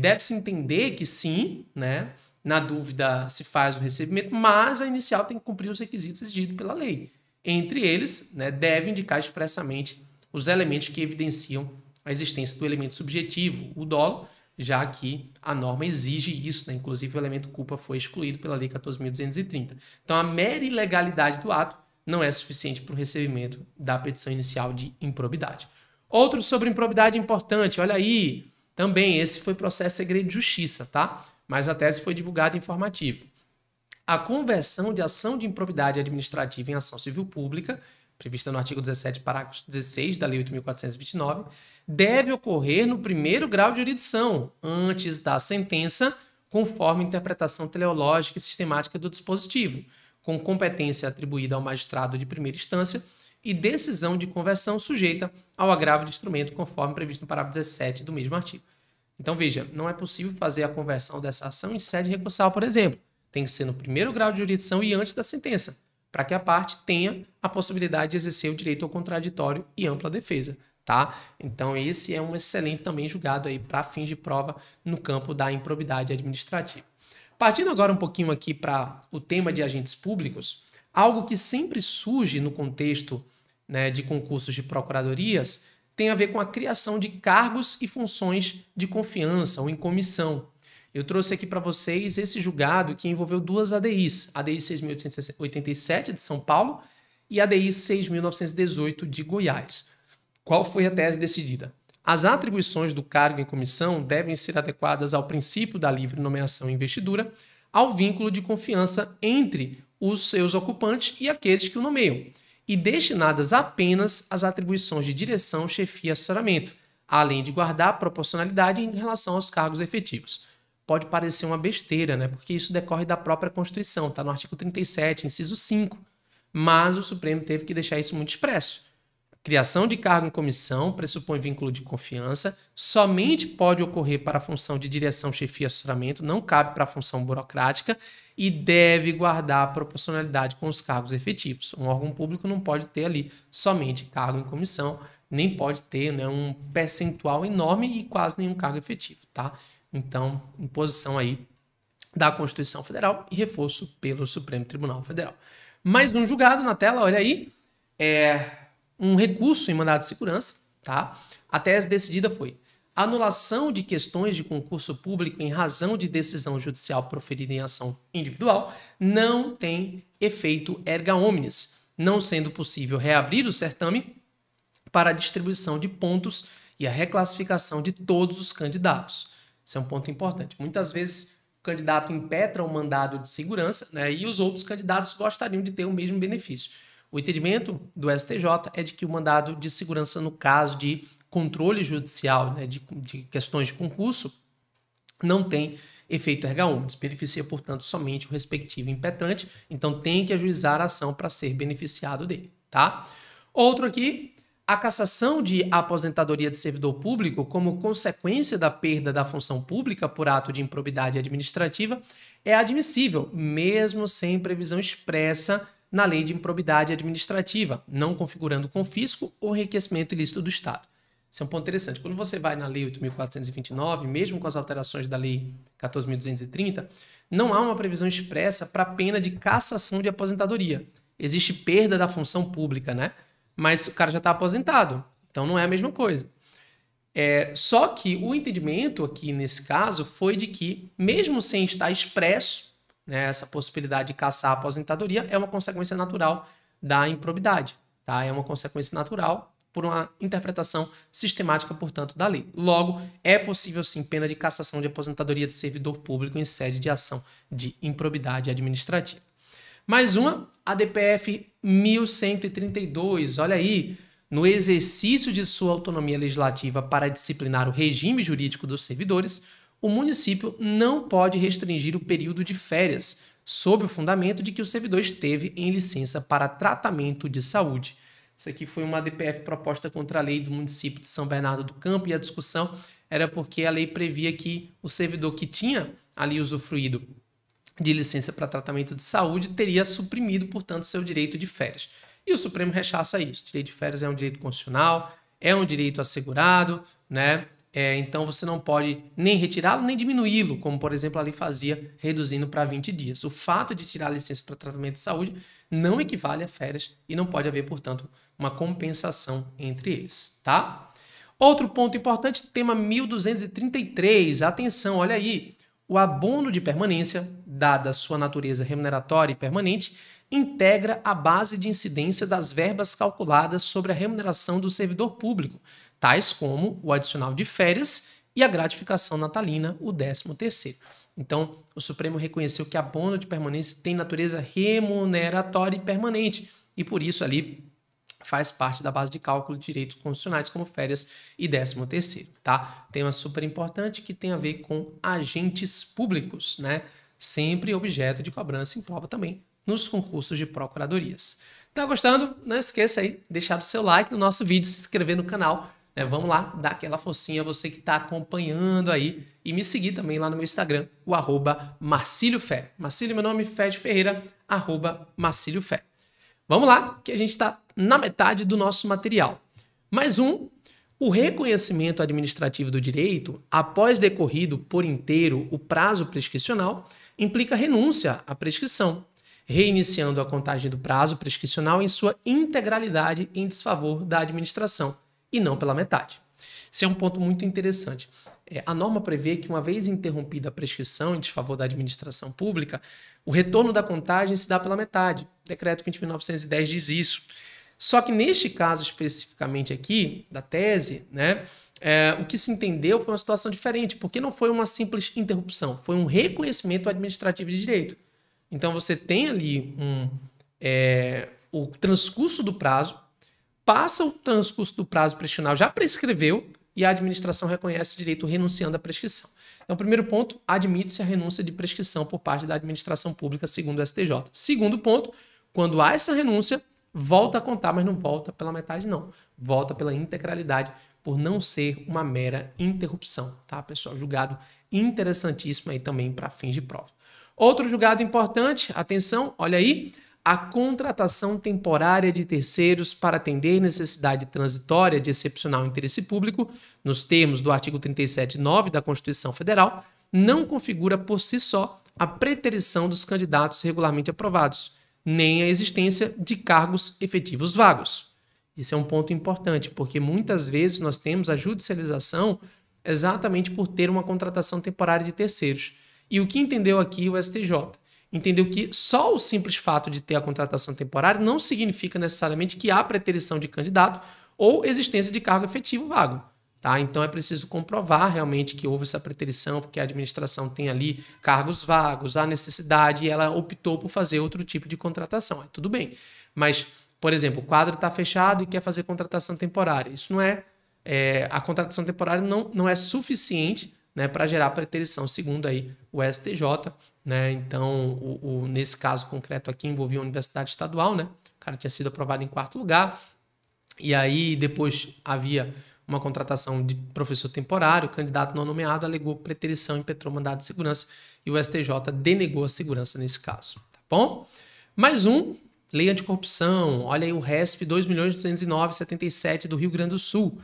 deve-se entender que sim, né, na dúvida se faz o recebimento, mas a inicial tem que cumprir os requisitos exigidos pela lei. Entre eles, né, deve indicar expressamente os elementos que evidenciam a existência do elemento subjetivo, o dolo, já que a norma exige isso, né? Inclusive o elemento culpa foi excluído pela Lei 14.230. Então, a mera ilegalidade do ato não é suficiente para o recebimento da petição inicial de improbidade. Outro sobre improbidade importante, olha aí, também esse foi processo segredo de justiça, tá? Mas a tese foi divulgada informativa. A conversão de ação de improbidade administrativa em ação civil pública, prevista no artigo 17, parágrafo 16 da Lei 8.429, deve ocorrer no primeiro grau de jurisdição, antes da sentença, conforme interpretação teleológica e sistemática do dispositivo, com competência atribuída ao magistrado de primeira instância e decisão de conversão sujeita ao agravo de instrumento, conforme previsto no parágrafo 17 do mesmo artigo. Então, veja, não é possível fazer a conversão dessa ação em sede recursal, por exemplo. Tem que ser no primeiro grau de jurisdição e antes da sentença, para que a parte tenha a possibilidade de exercer o direito ao contraditório e ampla defesa, tá? Então, esse é um excelente também julgado aí para fins de prova no campo da improbidade administrativa. Partindo agora um pouquinho aqui para o tema de agentes públicos, algo que sempre surge no contexto, né, de concursos de procuradorias tem a ver com a criação de cargos e funções de confiança ou em comissão. Eu trouxe aqui para vocês esse julgado que envolveu duas ADIs, a ADI 6.887 de São Paulo e a ADI 6.918 de Goiás. Qual foi a tese decidida? As atribuições do cargo em comissão devem ser adequadas ao princípio da livre nomeação e investidura, ao vínculo de confiança entre os seus ocupantes e aqueles que o nomeiam, e destinadas apenas às atribuições de direção, chefia e assessoramento, além de guardar proporcionalidade em relação aos cargos efetivos. Pode parecer uma besteira, né? Porque isso decorre da própria Constituição, está no artigo 37, inciso 5. Mas o Supremo teve que deixar isso muito expresso. Criação de cargo em comissão pressupõe vínculo de confiança, somente pode ocorrer para a função de direção, chefia e assessoramento, não cabe para a função burocrática e deve guardar a proporcionalidade com os cargos efetivos. Um órgão público não pode ter ali somente cargo em comissão, nem pode ter, né, um percentual enorme e quase nenhum cargo efetivo, tá? Então, imposição aí da Constituição Federal e reforço pelo Supremo Tribunal Federal. Mais um julgado na tela, olha aí, um recurso em mandado de segurança, tá? A tese decidida foi: anulação de questões de concurso público em razão de decisão judicial proferida em ação individual não tem efeito erga omnes, não sendo possível reabrir o certame para a distribuição de pontos e a reclassificação de todos os candidatos. Esse é um ponto importante. Muitas vezes o candidato impetra um mandado de segurança, né, e os outros candidatos gostariam de ter o mesmo benefício. O entendimento do STJ é de que o mandado de segurança, no caso de controle judicial, né, de questões de concurso, não tem efeito erga omnes, beneficia, portanto, somente o respectivo impetrante, então tem que ajuizar a ação para ser beneficiado dele, tá? Outro aqui, a cassação de aposentadoria de servidor público como consequência da perda da função pública por ato de improbidade administrativa é admissível, mesmo sem previsão expressa na lei de improbidade administrativa, não configurando confisco ou enriquecimento ilícito do Estado. Isso é um ponto interessante. Quando você vai na Lei 8.429, mesmo com as alterações da Lei 14.230, não há uma previsão expressa para a pena de cassação de aposentadoria. Existe perda da função pública, né? Mas o cara já está aposentado, então não é a mesma coisa. Só que o entendimento aqui nesse caso foi de que, mesmo sem estar expresso, né, essa possibilidade de caçar a aposentadoria é uma consequência natural da improbidade, tá? É uma consequência natural por uma interpretação sistemática, portanto, da lei. Logo, é possível sim pena de cassação de aposentadoria de servidor público em sede de ação de improbidade administrativa. Mais uma, a DPF 1132, olha aí, no exercício de sua autonomia legislativa para disciplinar o regime jurídico dos servidores, o município não pode restringir o período de férias, sob o fundamento de que o servidor esteve em licença para tratamento de saúde. Isso aqui foi uma DPF proposta contra a lei do município de São Bernardo do Campo, e a discussão era porque a lei previa que o servidor que tinha ali usufruído de licença para tratamento de saúde teria suprimido, portanto, seu direito de férias. E o Supremo rechaça isso. O direito de férias é um direito constitucional, é um direito assegurado, né? Então você não pode nem retirá-lo, nem diminuí-lo, como, por exemplo, a lei fazia, reduzindo para 20 dias. O fato de tirar a licença para tratamento de saúde não equivale a férias e não pode haver, portanto, uma compensação entre eles, tá? Outro ponto importante, tema 1233. Atenção, olha aí. O abono de permanência, dada sua natureza remuneratória e permanente, integra a base de incidência das verbas calculadas sobre a remuneração do servidor público, tais como o adicional de férias e a gratificação natalina, o 13º. Então, o Supremo reconheceu que abono de permanência tem natureza remuneratória e permanente, e por isso ali faz parte da base de cálculo de direitos constitucionais como férias e 13º, tá? Tema super importante que tem a ver com agentes públicos, né? Sempre objeto de cobrança em prova também nos concursos de procuradorias. Tá gostando? Não esqueça aí, deixar o seu like no nosso vídeo, se inscrever no canal, né? Vamos lá, dar aquela forcinha, você que está acompanhando aí, e me seguir também lá no meu Instagram, o @MarcílioFé. Marcílio, meu nome, Fé de Ferreira, @MarcílioFé. Vamos lá, que a gente está na metade do nosso material. Mais um, o reconhecimento administrativo do direito, após decorrido por inteiro o prazo prescricional, implica renúncia à prescrição, reiniciando a contagem do prazo prescricional em sua integralidade em desfavor da administração, e não pela metade. Esse é um ponto muito interessante. A norma prevê que, uma vez interrompida a prescrição em desfavor da administração pública, o retorno da contagem se dá pela metade. O decreto 20.910 diz isso. Só que neste caso especificamente aqui, da tese, né, o que se entendeu foi uma situação diferente, porque não foi uma simples interrupção, foi um reconhecimento administrativo de direito. Então você tem ali o transcurso do prazo, passa o transcurso do prazo prescricional, já prescreveu, e a administração reconhece o direito renunciando à prescrição. Então, primeiro ponto, admite-se a renúncia de prescrição por parte da administração pública, segundo o STJ. Segundo ponto, quando há essa renúncia, volta a contar, mas não volta pela metade, não. Volta pela integralidade, por não ser uma mera interrupção, tá, pessoal? Julgado interessantíssimo aí também para fins de prova. Outro julgado importante, atenção, olha aí, a contratação temporária de terceiros para atender necessidade transitória de excepcional interesse público, nos termos do artigo 37.9 da Constituição Federal, não configura por si só a preterição dos candidatos regularmente aprovados, nem a existência de cargos efetivos vagos. Esse é um ponto importante, porque muitas vezes nós temos a judicialização exatamente por ter uma contratação temporária de terceiros. E o que entendeu aqui o STJ? Entendeu que só o simples fato de ter a contratação temporária não significa necessariamente que há preterição de candidato ou existência de cargo efetivo vago. Tá? Então é preciso comprovar realmente que houve essa preterição, porque a administração tem ali cargos vagos, há necessidade e ela optou por fazer outro tipo de contratação. Tudo bem. Mas, por exemplo, o quadro está fechado e quer fazer contratação temporária. Isso não a contratação temporária não é suficiente, né, para gerar preterição, segundo aí o STJ, né? Então, nesse caso concreto aqui envolvia a Universidade Estadual, né? O cara tinha sido aprovado em 4º lugar, e aí depois havia uma contratação de professor temporário, o candidato não nomeado alegou preterição e impetrou mandado de segurança, e o STJ denegou a segurança nesse caso, tá bom? Mais um, lei anticorrupção, olha aí o RESP 2.209.77 do Rio Grande do Sul.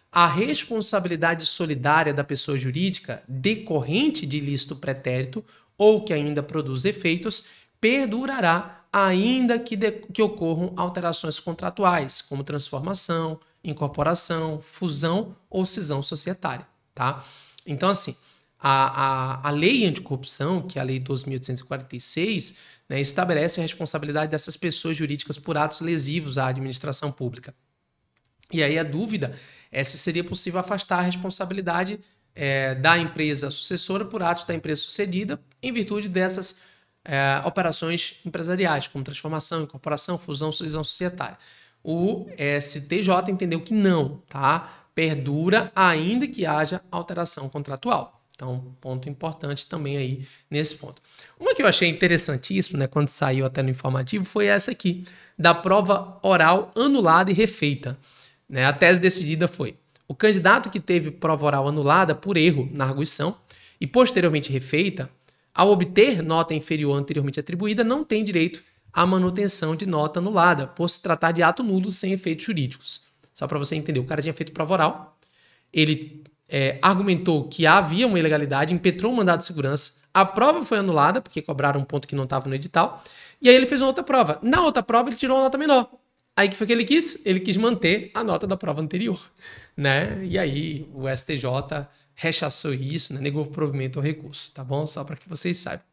A responsabilidade solidária da pessoa jurídica decorrente de ilícito pretérito ou que ainda produz efeitos perdurará ainda que ocorram alterações contratuais, como transformação, incorporação, fusão ou cisão societária. Tá? Então, assim, a lei anticorrupção, que é a lei 12.846, né, estabelece a responsabilidade dessas pessoas jurídicas por atos lesivos à administração pública. E aí a dúvida é se seria possível afastar a responsabilidade da empresa sucessora por atos da empresa sucedida em virtude dessas operações empresariais, como transformação, incorporação, fusão, cisão societária. O STJ entendeu que não, tá? Perdura ainda que haja alteração contratual. Então, ponto importante também aí nesse ponto. Uma que eu achei interessantíssima, né, quando saiu até no informativo, foi essa aqui, da prova oral anulada e refeita. Né? A tese decidida foi: o candidato que teve prova oral anulada por erro na arguição e posteriormente refeita, ao obter nota inferior anteriormente atribuída, não tem direito à manutenção de nota anulada, por se tratar de ato nulo sem efeitos jurídicos. Só para você entender, o cara tinha feito prova oral, ele argumentou que havia uma ilegalidade, impetrou um mandado de segurança, a prova foi anulada, porque cobraram um ponto que não estava no edital, e aí ele fez uma outra prova. Na outra prova, ele tirou uma nota menor. Aí que foi que ele quis? Ele quis manter a nota da prova anterior, né? E aí o STJ rechaçou isso, né? Negou o provimento ao recurso, tá bom? Só para que vocês saibam.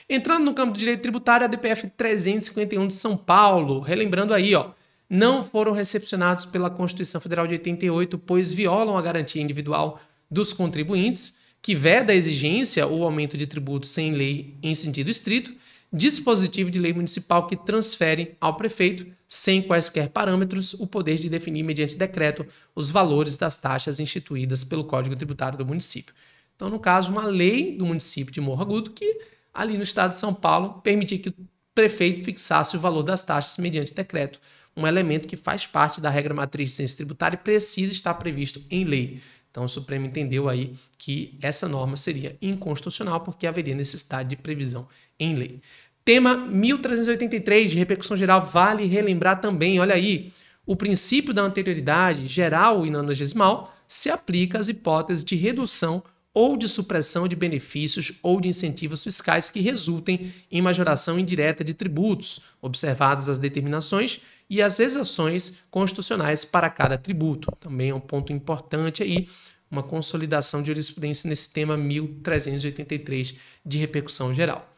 Entrando no campo do direito tributário, a DPF 351 de São Paulo, relembrando aí, ó, não foram recepcionados pela Constituição Federal de 88, pois violam a garantia individual dos contribuintes, que veda a exigência ou aumento de tributos sem lei em sentido estrito, dispositivo de lei municipal que transfere ao prefeito, sem quaisquer parâmetros, o poder de definir mediante decreto os valores das taxas instituídas pelo Código Tributário do município. Então, no caso, uma lei do município de Morro Agudo que, ali no estado de São Paulo, permitia que o prefeito fixasse o valor das taxas mediante decreto, um elemento que faz parte da regra matriz de ciência tributária e precisa estar previsto em lei. Então, o Supremo entendeu aí que essa norma seria inconstitucional porque haveria necessidade de previsão em lei. Tema 1383, de repercussão geral, vale relembrar também, olha aí, o princípio da anterioridade geral e nonagesimal se aplica às hipóteses de redução ou de supressão de benefícios ou de incentivos fiscais que resultem em majoração indireta de tributos, observadas as determinações e as exceções constitucionais para cada tributo. Também é um ponto importante aí, uma consolidação de jurisprudência nesse tema 1383 de repercussão geral.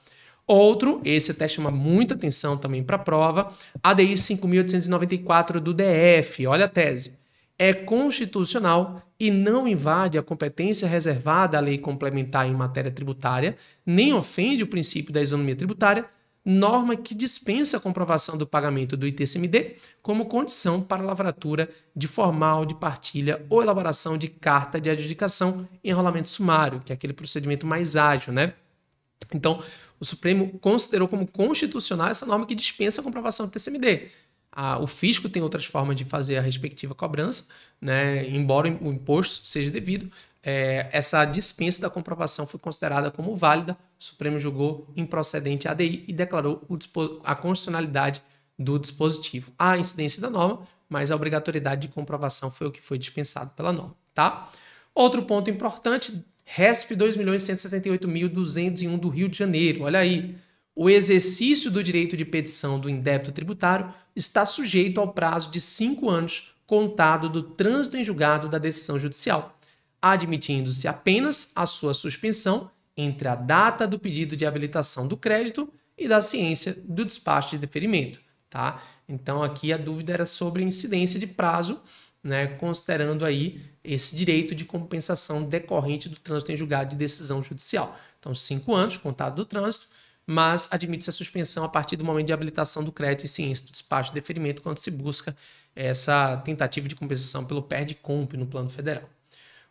Outro, esse até chama muita atenção também para a prova, ADI 5.894 do DF, olha a tese. É constitucional e não invade a competência reservada à lei complementar em matéria tributária, nem ofende o princípio da isonomia tributária, norma que dispensa a comprovação do pagamento do ITCMD como condição para a lavratura de formal de partilha ou elaboração de carta de adjudicação em enrolamento sumário, que é aquele procedimento mais ágil, né? Então, o Supremo considerou como constitucional essa norma que dispensa a comprovação do ITCMD. O fisco tem outras formas de fazer a respectiva cobrança, né? Embora o imposto seja devido, essa dispensa da comprovação foi considerada como válida, o Supremo julgou improcedente a ADI e declarou a constitucionalidade do dispositivo. Há incidência da norma, mas a obrigatoriedade de comprovação foi o que foi dispensado pela norma, tá? Outro ponto importante, RESP 2.178.201 do Rio de Janeiro, olha aí. O exercício do direito de petição do indébito tributário está sujeito ao prazo de 5 anos contado do trânsito em julgado da decisão judicial, admitindo-se apenas a sua suspensão entre a data do pedido de habilitação do crédito e da ciência do despacho de deferimento, tá? Então aqui a dúvida era sobre a incidência de prazo, né, considerando aí esse direito de compensação decorrente do trânsito em julgado de decisão judicial. Então 5 anos contado do trânsito, mas admite-se a suspensão a partir do momento de habilitação do crédito e ciência do despacho de deferimento quando se busca essa tentativa de compensação pelo PERD-COMP no plano federal.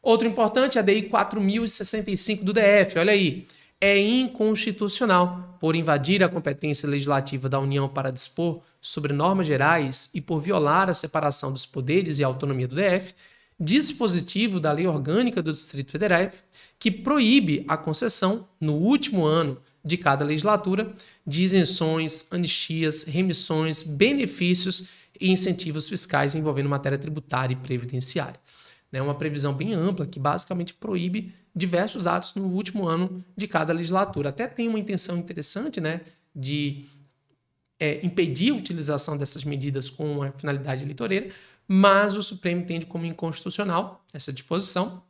Outro importante, a ADI 4.065 do DF, olha aí, é inconstitucional por invadir a competência legislativa da União para dispor sobre normas gerais e por violar a separação dos poderes e a autonomia do DF, dispositivo da Lei Orgânica do Distrito Federal que proíbe a concessão, no último ano de cada legislatura, de isenções, anistias, remissões, benefícios e incentivos fiscais envolvendo matéria tributária e previdenciária. É uma previsão bem ampla que basicamente proíbe diversos atos no último ano de cada legislatura. Até tem uma intenção interessante, né, de impedir a utilização dessas medidas com a finalidade eleitoreira, mas o Supremo entende como inconstitucional essa disposição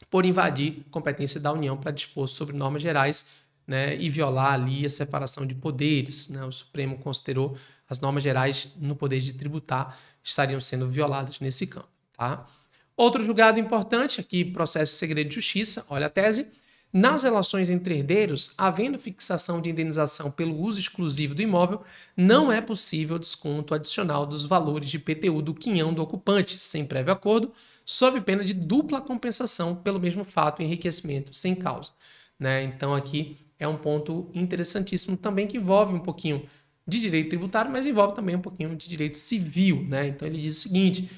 por invadir a competência da União para dispor sobre normas gerais, né, e violar ali a separação de poderes, né? O Supremo considerou as normas gerais no poder de tributar estariam sendo violadas nesse campo, tá? Outro julgado importante aqui, processo de segredo de justiça, olha a tese. Nas relações entre herdeiros, havendo fixação de indenização pelo uso exclusivo do imóvel, não é possível desconto adicional dos valores de IPTU do quinhão do ocupante, sem prévio acordo, sob pena de dupla compensação pelo mesmo fato, enriquecimento sem causa, né? Então aqui é um ponto interessantíssimo também que envolve um pouquinho de direito tributário, mas envolve também um pouquinho de direito civil, né? Então ele diz o seguinte,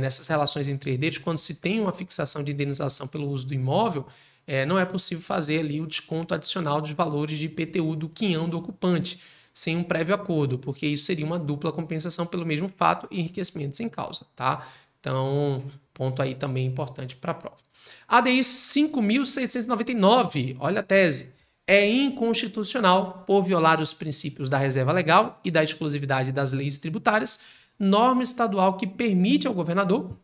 nessas relações entre herdeiros, quando se tem uma fixação de indenização pelo uso do imóvel, não é possível fazer ali o desconto adicional dos valores de IPTU do quinhão do ocupante, sem um prévio acordo, porque isso seria uma dupla compensação pelo mesmo fato e enriquecimento sem causa, tá? Então, ponto aí também importante para a prova. ADI 5.699, olha a tese. É inconstitucional por violar os princípios da reserva legal e da exclusividade das leis tributárias, norma estadual que permite ao governador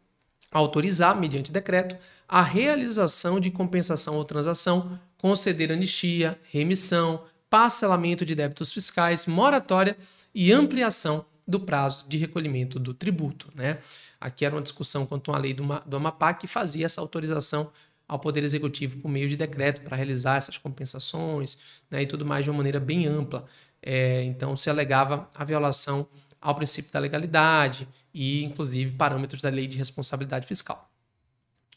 autorizar, mediante decreto, a realização de compensação ou transação, conceder anistia, remissão, parcelamento de débitos fiscais, moratória e ampliação do prazo de recolhimento do tributo, né? Aqui era uma discussão quanto à lei do Amapá que fazia essa autorização ao Poder Executivo por meio de decreto para realizar essas compensações, né, e tudo mais de uma maneira bem ampla. Então, se alegava a violação ao princípio da legalidade e, inclusive, parâmetros da Lei de Responsabilidade Fiscal.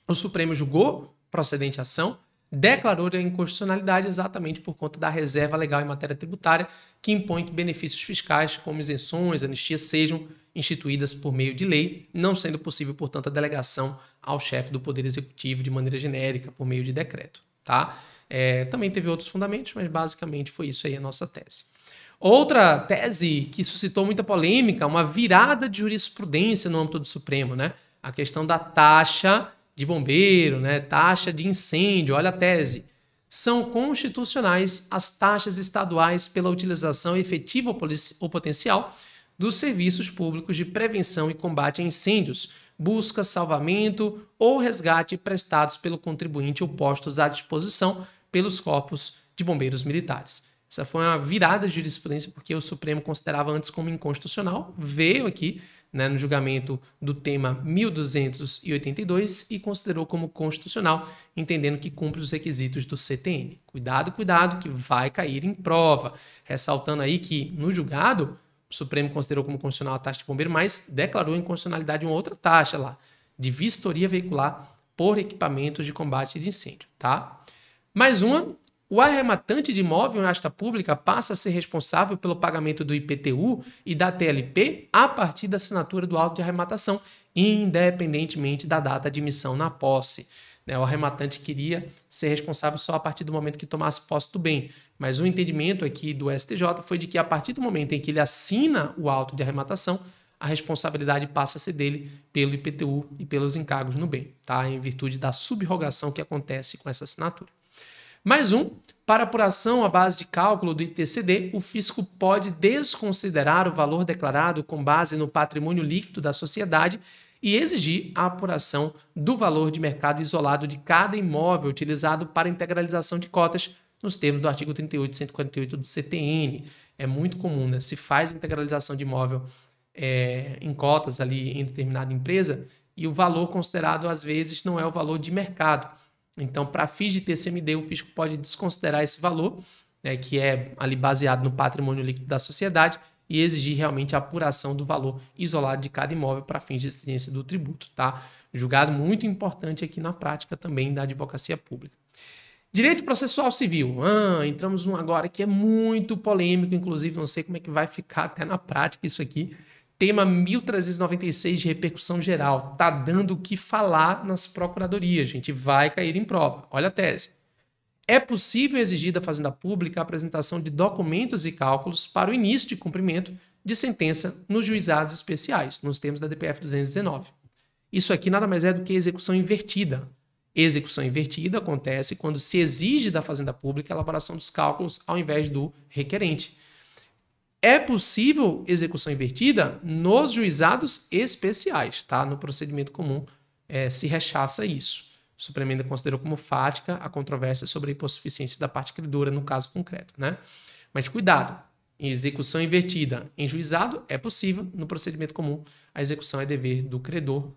O Supremo julgou procedente a ação, declarou a inconstitucionalidade exatamente por conta da reserva legal em matéria tributária que impõe que benefícios fiscais, como isenções, anistias, sejam instituídas por meio de lei, não sendo possível, portanto, a delegação ao chefe do Poder Executivo de maneira genérica, por meio de decreto. Tá? Também teve outros fundamentos, mas basicamente foi isso aí a nossa tese. Outra tese que suscitou muita polêmica, uma virada de jurisprudência no âmbito do Supremo, né? A questão da taxa de bombeiro, né? Taxa de incêndio, olha a tese. São constitucionais as taxas estaduais pela utilização efetiva ou potencial dos serviços públicos de prevenção e combate a incêndios, busca, salvamento ou resgate prestados pelo contribuinte ou postos à disposição pelos corpos de bombeiros militares. Essa foi uma virada de jurisprudência porque o Supremo considerava antes como inconstitucional, veio aqui, né, no julgamento do tema 1282 e considerou como constitucional, entendendo que cumpre os requisitos do CTN. Cuidado, cuidado, que vai cair em prova. Ressaltando aí que no julgado, o Supremo considerou como constitucional a taxa de bombeiro, mas declarou inconstitucionalidade uma outra taxa lá, de vistoria veicular por equipamentos de combate de incêndio, tá? Mais uma. O arrematante de imóvel em asta pública passa a ser responsável pelo pagamento do IPTU e da TLP a partir da assinatura do auto de arrematação, independentemente da data de emissão na posse. O arrematante queria ser responsável só a partir do momento que tomasse posse do bem, mas o entendimento aqui do STJ foi de que a partir do momento em que ele assina o auto de arrematação, a responsabilidade passa a ser dele pelo IPTU e pelos encargos no bem, tá? Em virtude da subrogação que acontece com essa assinatura. Mais um, para apuração à base de cálculo do ITCD, o fisco pode desconsiderar o valor declarado com base no patrimônio líquido da sociedade e exigir a apuração do valor de mercado isolado de cada imóvel utilizado para integralização de cotas nos termos do artigo 38 e 148 do CTN. É muito comum, né? Se faz integralização de imóvel em cotas ali em determinada empresa e o valor considerado às vezes não é o valor de mercado. Então, para fins de TCMD, o fisco pode desconsiderar esse valor, né, que é ali baseado no patrimônio líquido da sociedade, e exigir realmente a apuração do valor isolado de cada imóvel para fins de exigência do tributo. Tá? Julgado muito importante aqui na prática também da advocacia pública. Direito processual civil. Entramos num agora que é muito polêmico, inclusive não sei como é que vai ficar até na prática isso aqui. Tema 1396 de repercussão geral. Tá dando o que falar nas procuradorias, gente. Vai cair em prova. Olha a tese. É possível exigir da Fazenda Pública a apresentação de documentos e cálculos para o início de cumprimento de sentença nos juizados especiais, nos termos da DPF 219. Isso aqui nada mais é do que execução invertida. Execução invertida acontece quando se exige da Fazenda Pública a elaboração dos cálculos ao invés do requerente. É possível execução invertida nos juizados especiais, tá? No procedimento comum se rechaça isso. O Supremo ainda considerou como fática a controvérsia sobre a hipossuficiência da parte credora no caso concreto, né? Mas cuidado, execução invertida em juizado é possível, no procedimento comum a execução é dever do credor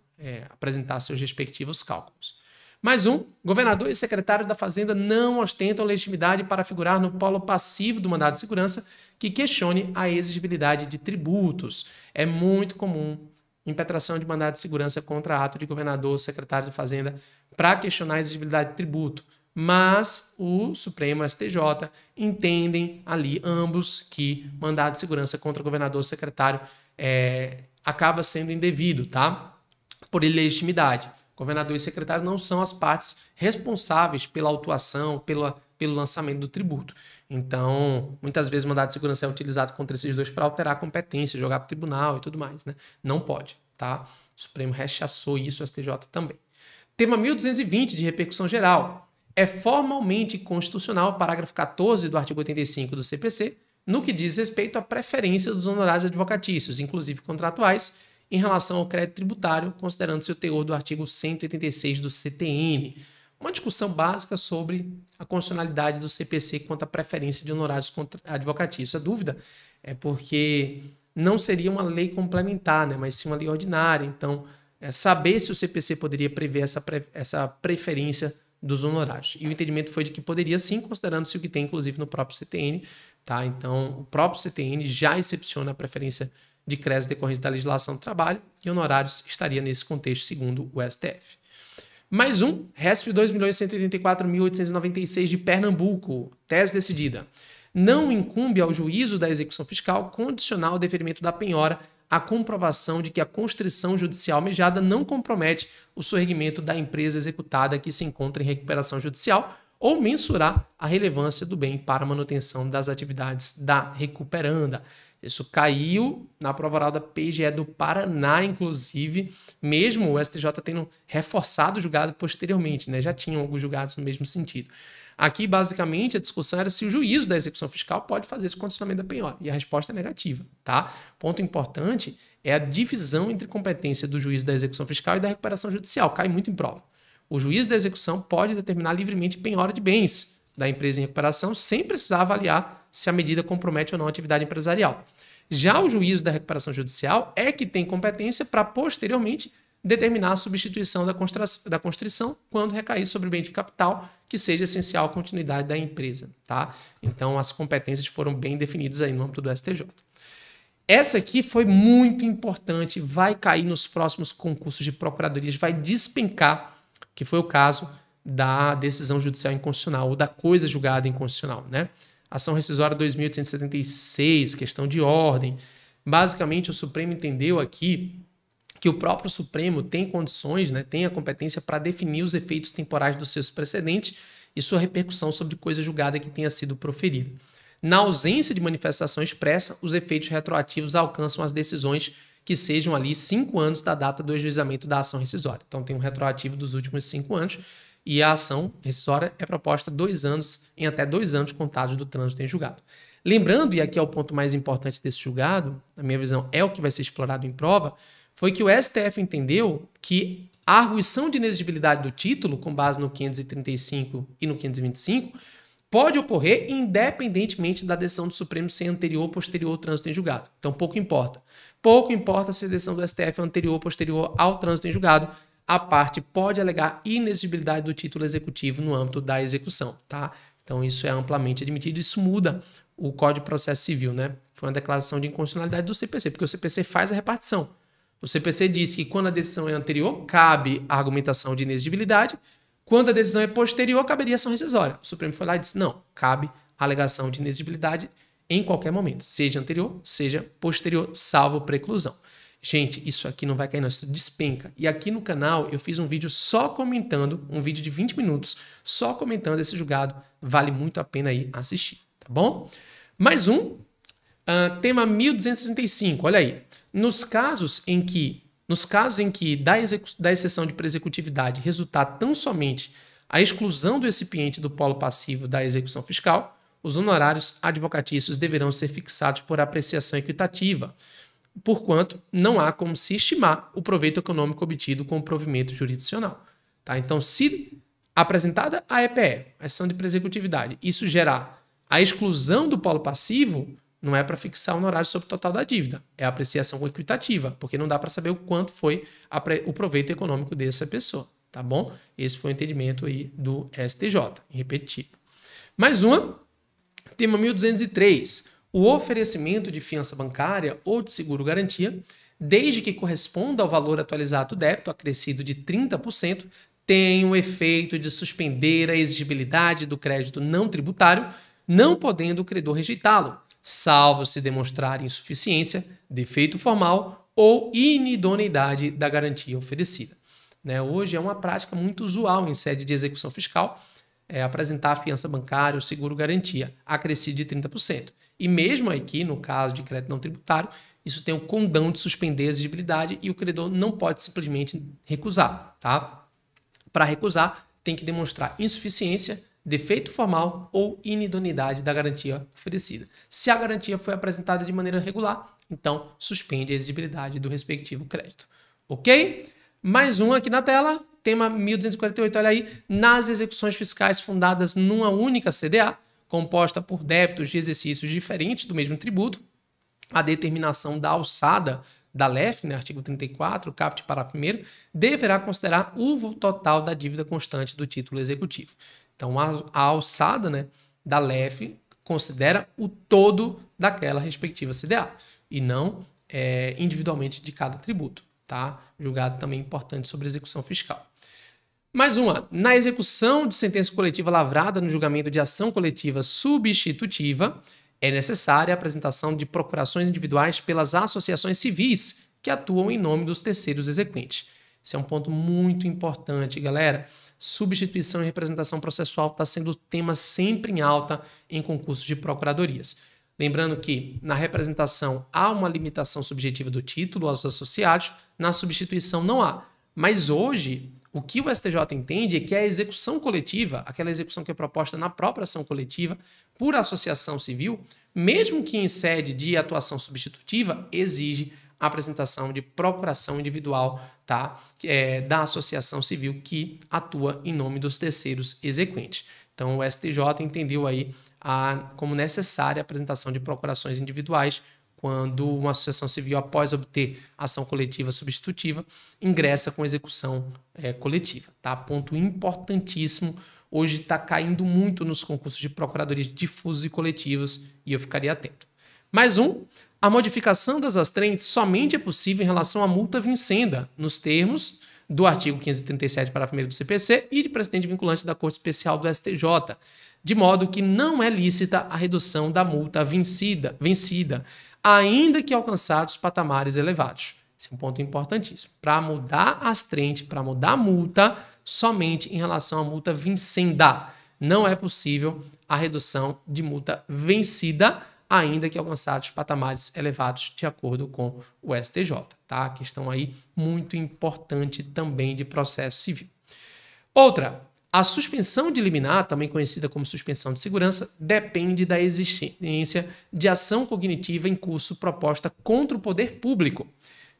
apresentar seus respectivos cálculos. Mais um, governador e secretário da Fazenda não ostentam legitimidade para figurar no polo passivo do mandado de segurança que questione a exigibilidade de tributos. É muito comum impetração de mandado de segurança contra ato de governador ou secretário de Fazenda para questionar a exigibilidade de tributo. Mas o Supremo e o STJ entendem ali ambos que mandado de segurança contra governador ou secretário acaba sendo indevido, tá? Por ilegitimidade. Governador e secretário não são as partes responsáveis pela autuação, pelo lançamento do tributo. Então, muitas vezes o mandado de segurança é utilizado contra esses dois para alterar a competência, jogar para o tribunal e tudo mais, né? Não pode, tá? O Supremo rechaçou isso, o STJ também. Tema 1220 de repercussão geral. É formalmente constitucional o parágrafo 14 do artigo 85 do CPC, no que diz respeito à preferência dos honorários advocatícios, inclusive contratuais, em relação ao crédito tributário, considerando-se o teor do artigo 186 do CTN. Uma discussão básica sobre a constitucionalidade do CPC quanto à preferência de honorários advocatícios. A dúvida é porque não seria uma lei complementar, né, mas sim uma lei ordinária. Então, saber se o CPC poderia prever essa preferência dos honorários. E o entendimento foi de que poderia sim, considerando-se o que tem, inclusive, no próprio CTN. Tá? Então, o próprio CTN já excepciona a preferência de crédito decorrente da legislação do trabalho e honorários estaria nesse contexto, segundo o STF. Mais um, RESP 2.184.896 de Pernambuco. Tese decidida. Não incumbe ao juízo da execução fiscal condicionar o deferimento da penhora a comprovação de que a constrição judicial almejada não compromete o sorrimento da empresa executada que se encontra em recuperação judicial ou mensurar a relevância do bem para a manutenção das atividades da recuperanda. Isso caiu na prova oral da PGE do Paraná, inclusive, mesmo o STJ tendo reforçado o julgado posteriormente, né? Já tinham alguns julgados no mesmo sentido. Aqui, basicamente, a discussão era se o juízo da execução fiscal pode fazer esse condicionamento da penhora. E a resposta é negativa, tá? Ponto importante é a divisão entre competência do juízo da execução fiscal e da recuperação judicial. Cai muito em prova. O juiz da execução pode determinar livremente penhora de bens da empresa em recuperação sem precisar avaliar se a medida compromete ou não a atividade empresarial. Já o juízo da recuperação judicial é que tem competência para, posteriormente, determinar a substituição da constrição quando recair sobre o bem de capital que seja essencial à continuidade da empresa. Tá? Então, as competências foram bem definidas aí no âmbito do STJ. Essa aqui foi muito importante, vai cair nos próximos concursos de procuradorias, vai despencar, que foi o caso da decisão judicial inconstitucional ou da coisa julgada inconstitucional, né? Ação rescisória 2.876, questão de ordem. Basicamente, o Supremo entendeu aqui que o próprio Supremo tem condições, né, tem a competência para definir os efeitos temporais dos seus precedentes e sua repercussão sobre coisa julgada que tenha sido proferida. Na ausência de manifestação expressa, os efeitos retroativos alcançam as decisões que sejam ali 5 anos da data do ajuizamento da ação rescisória. Então, tem um retroativo dos últimos 5 anos e a ação rescisória é proposta 2 anos, em até 2 anos contados do trânsito em julgado. Lembrando, e aqui é o ponto mais importante desse julgado, na minha visão é o que vai ser explorado em prova, foi que o STF entendeu que a arguição de inexigibilidade do título, com base no 535 e no 525, pode ocorrer independentemente da decisão do Supremo ser anterior ou posterior ao trânsito em julgado. Então, pouco importa. Pouco importa se a decisão do STF é anterior ou posterior ao trânsito em julgado, a parte pode alegar inexigibilidade do título executivo no âmbito da execução, tá? Então, isso é amplamente admitido. Isso muda o Código de Processo Civil, né? Foi uma declaração de inconstitucionalidade do CPC, porque o CPC faz a repartição. O CPC diz que quando a decisão é anterior, cabe a argumentação de inexigibilidade. Quando a decisão é posterior, caberia ação rescisória. O Supremo foi lá e disse, não, cabe a alegação de inexigibilidade em qualquer momento, seja anterior, seja posterior, salvo preclusão. Gente, isso aqui não vai cair, não, isso despenca. E aqui no canal eu fiz um vídeo só comentando, um vídeo de 20 minutos, só comentando esse julgado. Vale muito a pena aí assistir, tá bom? Mais um, tema 1265, olha aí. Nos casos em que da exceção de presecutividade resultar tão somente a exclusão do recipiente do polo passivo da execução fiscal, os honorários advocatícios deverão ser fixados por apreciação equitativa, porquanto não há como se estimar o proveito econômico obtido com o provimento jurisdicional. Tá? Então, se apresentada a EPE, a exceção de presecutividade, isso gerar a exclusão do polo passivo, não é para fixar o honorário sobre o total da dívida, é a apreciação equitativa, porque não dá para saber o quanto foi o proveito econômico dessa pessoa, tá bom? Esse foi o entendimento aí do STJ, repetitivo. Mais uma, tema 1203, o oferecimento de fiança bancária ou de seguro-garantia, desde que corresponda ao valor atualizado do débito, acrescido de 30%, tem o efeito de suspender a exigibilidade do crédito não tributário, não podendo o credor rejeitá-lo, salvo se demonstrar insuficiência, defeito formal ou inidoneidade da garantia oferecida. Né? Hoje é uma prática muito usual em sede de execução fiscal apresentar a fiança bancária ou seguro-garantia, acrescido de 30%. E mesmo aqui, no caso de crédito não tributário, isso tem o condão de suspender a exigibilidade e o credor não pode simplesmente recusar. Tá? Para recusar, tem que demonstrar insuficiência, defeito formal ou inidoneidade da garantia oferecida. Se a garantia foi apresentada de maneira regular, então suspende a exigibilidade do respectivo crédito. Ok? Mais um aqui na tela, tema 1248, olha aí, nas execuções fiscais fundadas numa única CDA, composta por débitos de exercícios diferentes do mesmo tributo, a determinação da alçada da LEF, né, artigo 34, caput parágrafo 1º, deverá considerar o total da dívida constante do título executivo. Então, a alçada, né, da LEF considera o todo daquela respectiva CDA e não individualmente de cada tributo. Tá? Julgado também importante sobre execução fiscal. Mais uma, na execução de sentença coletiva lavrada no julgamento de ação coletiva substitutiva, é necessária a apresentação de procurações individuais pelas associações civis que atuam em nome dos terceiros exequentes. Esse é um ponto muito importante, galera. Substituição e representação processual está sendo tema sempre em alta em concursos de procuradorias. Lembrando que na representação há uma limitação subjetiva do título aos associados, na substituição não há. Mas hoje, o que o STJ entende é que a execução coletiva, aquela execução que é proposta na própria ação coletiva, por associação civil, mesmo que em sede de atuação substitutiva, exige a apresentação de procuração individual, tá? Da associação civil que atua em nome dos terceiros exequentes. Então, o STJ entendeu aí como necessária a apresentação de procurações individuais quando uma associação civil, após obter ação coletiva substitutiva, ingressa com execução coletiva. Tá? Ponto importantíssimo. Hoje está caindo muito nos concursos de procuradorias difusos e coletivos e eu ficaria atento. Mais um. A modificação das astrentes somente é possível em relação à multa vincenda, nos termos do artigo 537, parágrafo 1º do CPC e de precedente vinculante da Corte Especial do STJ, de modo que não é lícita a redução da multa vencida, ainda que alcançados patamares elevados. Esse é um ponto importantíssimo. Para mudar a astrente, para mudar a multa, somente em relação à multa vincenda. Não é possível a redução de multa vencida, ainda que alcançados patamares elevados, de acordo com o STJ. Tá? Questão aí muito importante também de processo civil. Outra, a suspensão de liminar, também conhecida como suspensão de segurança, depende da existência de ação cognitiva em curso proposta contra o poder público.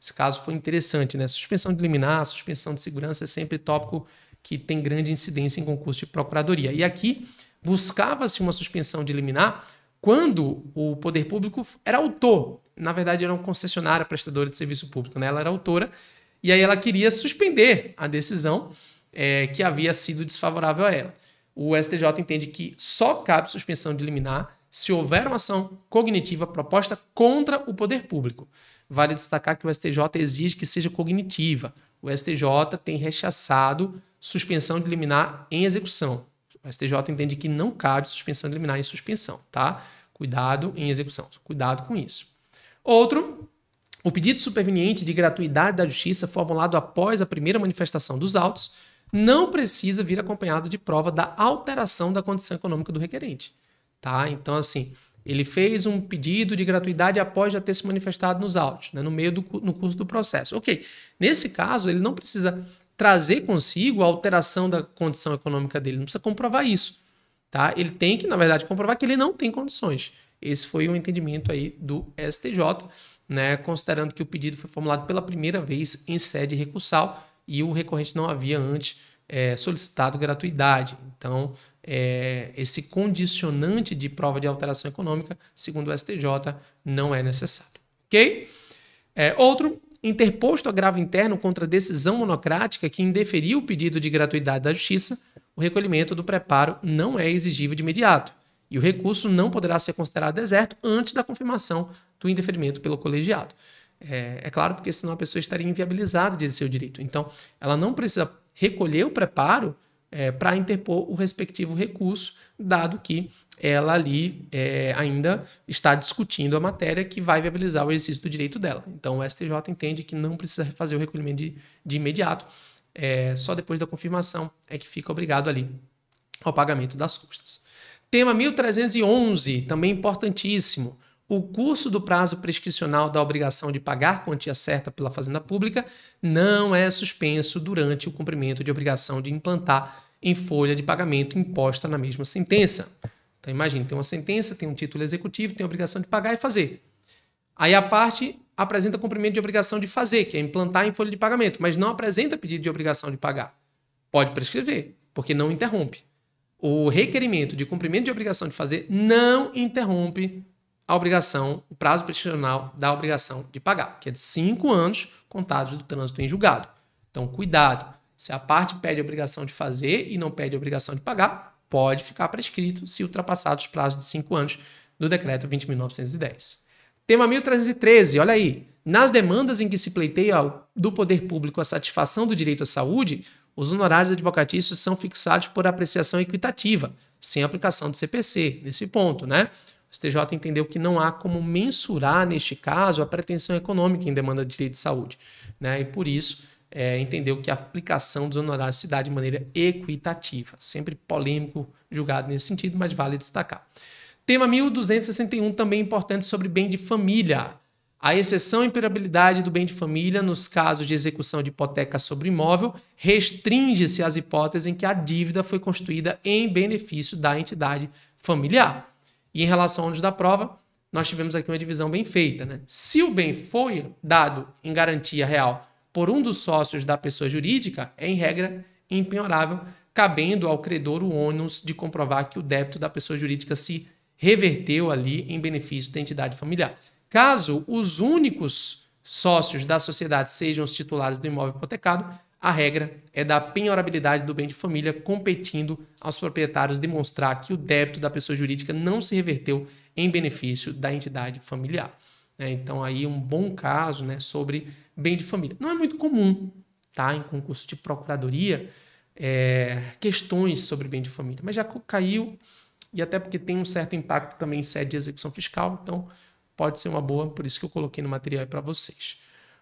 Esse caso foi interessante, né? Suspensão de liminar, suspensão de segurança é sempre tópico que tem grande incidência em concurso de procuradoria. E aqui buscava-se uma suspensão de liminar quando o poder público era autor. Na verdade, era uma concessionária prestadora de serviço público, né? Ela era autora e aí ela queria suspender a decisão que havia sido desfavorável a ela. O STJ entende que só cabe suspensão de liminar se houver uma ação cognitiva proposta contra o poder público. Vale destacar que o STJ exige que seja cognitiva. O STJ tem rechaçado suspensão de liminar em execução. O STJ entende que não cabe suspensão de liminar em suspensão, tá? Cuidado em execução, cuidado com isso. Outro, o pedido superveniente de gratuidade da justiça formulado após a primeira manifestação dos autos não precisa vir acompanhado de prova da alteração da condição econômica do requerente. Tá? Então, assim, ele fez um pedido de gratuidade após já ter se manifestado nos autos, né, no curso do processo. Ok, nesse caso, ele não precisa trazer consigo a alteração da condição econômica dele, não precisa comprovar isso. Tá? Ele tem que, na verdade, comprovar que ele não tem condições. Esse foi o entendimento aí do STJ, né, considerando que o pedido foi formulado pela primeira vez em sede recursal e o recorrente não havia antes solicitado gratuidade. Então, esse condicionante de prova de alteração econômica, segundo o STJ, não é necessário. Ok? Outro, interposto agravo interno contra a decisão monocrática que indeferiu o pedido de gratuidade da Justiça, o recolhimento do preparo não é exigível de imediato e o recurso não poderá ser considerado deserto antes da confirmação do indeferimento pelo colegiado. É claro, porque senão a pessoa estaria inviabilizada de exercer o direito. Então, ela não precisa recolher o preparo para interpor o respectivo recurso, dado que ela ali ainda está discutindo a matéria que vai viabilizar o exercício do direito dela. Então, o STJ entende que não precisa fazer o recolhimento de imediato, só depois da confirmação é que fica obrigado ali ao pagamento das custas. Tema 1311, também importantíssimo. O curso do prazo prescricional da obrigação de pagar quantia certa pela Fazenda Pública não é suspenso durante o cumprimento de obrigação de implantar em folha de pagamento imposta na mesma sentença. Então, imagine, tem uma sentença, tem um título executivo, tem a obrigação de pagar e fazer. Aí a parte apresenta cumprimento de obrigação de fazer, que é implantar em folha de pagamento, mas não apresenta pedido de obrigação de pagar. Pode prescrever, porque não interrompe. O requerimento de cumprimento de obrigação de fazer não interrompe a obrigação, o prazo prescricional da obrigação de pagar, que é de 5 anos contados do trânsito em julgado. Então, cuidado. Se a parte pede a obrigação de fazer e não pede a obrigação de pagar, pode ficar prescrito se ultrapassados os prazos de 5 anos do Decreto 20.910. Tema 1313, olha aí. Nas demandas em que se pleiteia do poder público a satisfação do direito à saúde, os honorários advocatícios são fixados por apreciação equitativa, sem aplicação do CPC, nesse ponto, né? O STJ entendeu que não há como mensurar, neste caso, a pretensão econômica em demanda de direito de saúde, né? E por isso, entendeu que a aplicação dos honorários se dá de maneira equitativa. Sempre polêmico, julgado nesse sentido, mas vale destacar. Tema 1261, também importante, sobre bem de família. A exceção à imperabilidade do bem de família nos casos de execução de hipoteca sobre imóvel restringe-se às hipóteses em que a dívida foi constituída em benefício da entidade familiar. E em relação ao ônus da prova, nós tivemos aqui uma divisão bem feita, né? Se o bem foi dado em garantia real por um dos sócios da pessoa jurídica, é em regra impenhorável, cabendo ao credor o ônus de comprovar que o débito da pessoa jurídica se reverteu ali em benefício da entidade familiar. Caso os únicos sócios da sociedade sejam os titulares do imóvel hipotecado, a regra é da penhorabilidade do bem de família, competindo aos proprietários demonstrar que o débito da pessoa jurídica não se reverteu em benefício da entidade familiar. Então, aí um bom caso, né, sobre bem de família. Não é muito comum, tá, em concurso de procuradoria, questões sobre bem de família, mas já caiu, e até porque tem um certo impacto também em sede de execução fiscal, então pode ser uma boa, por isso que eu coloquei no material para vocês.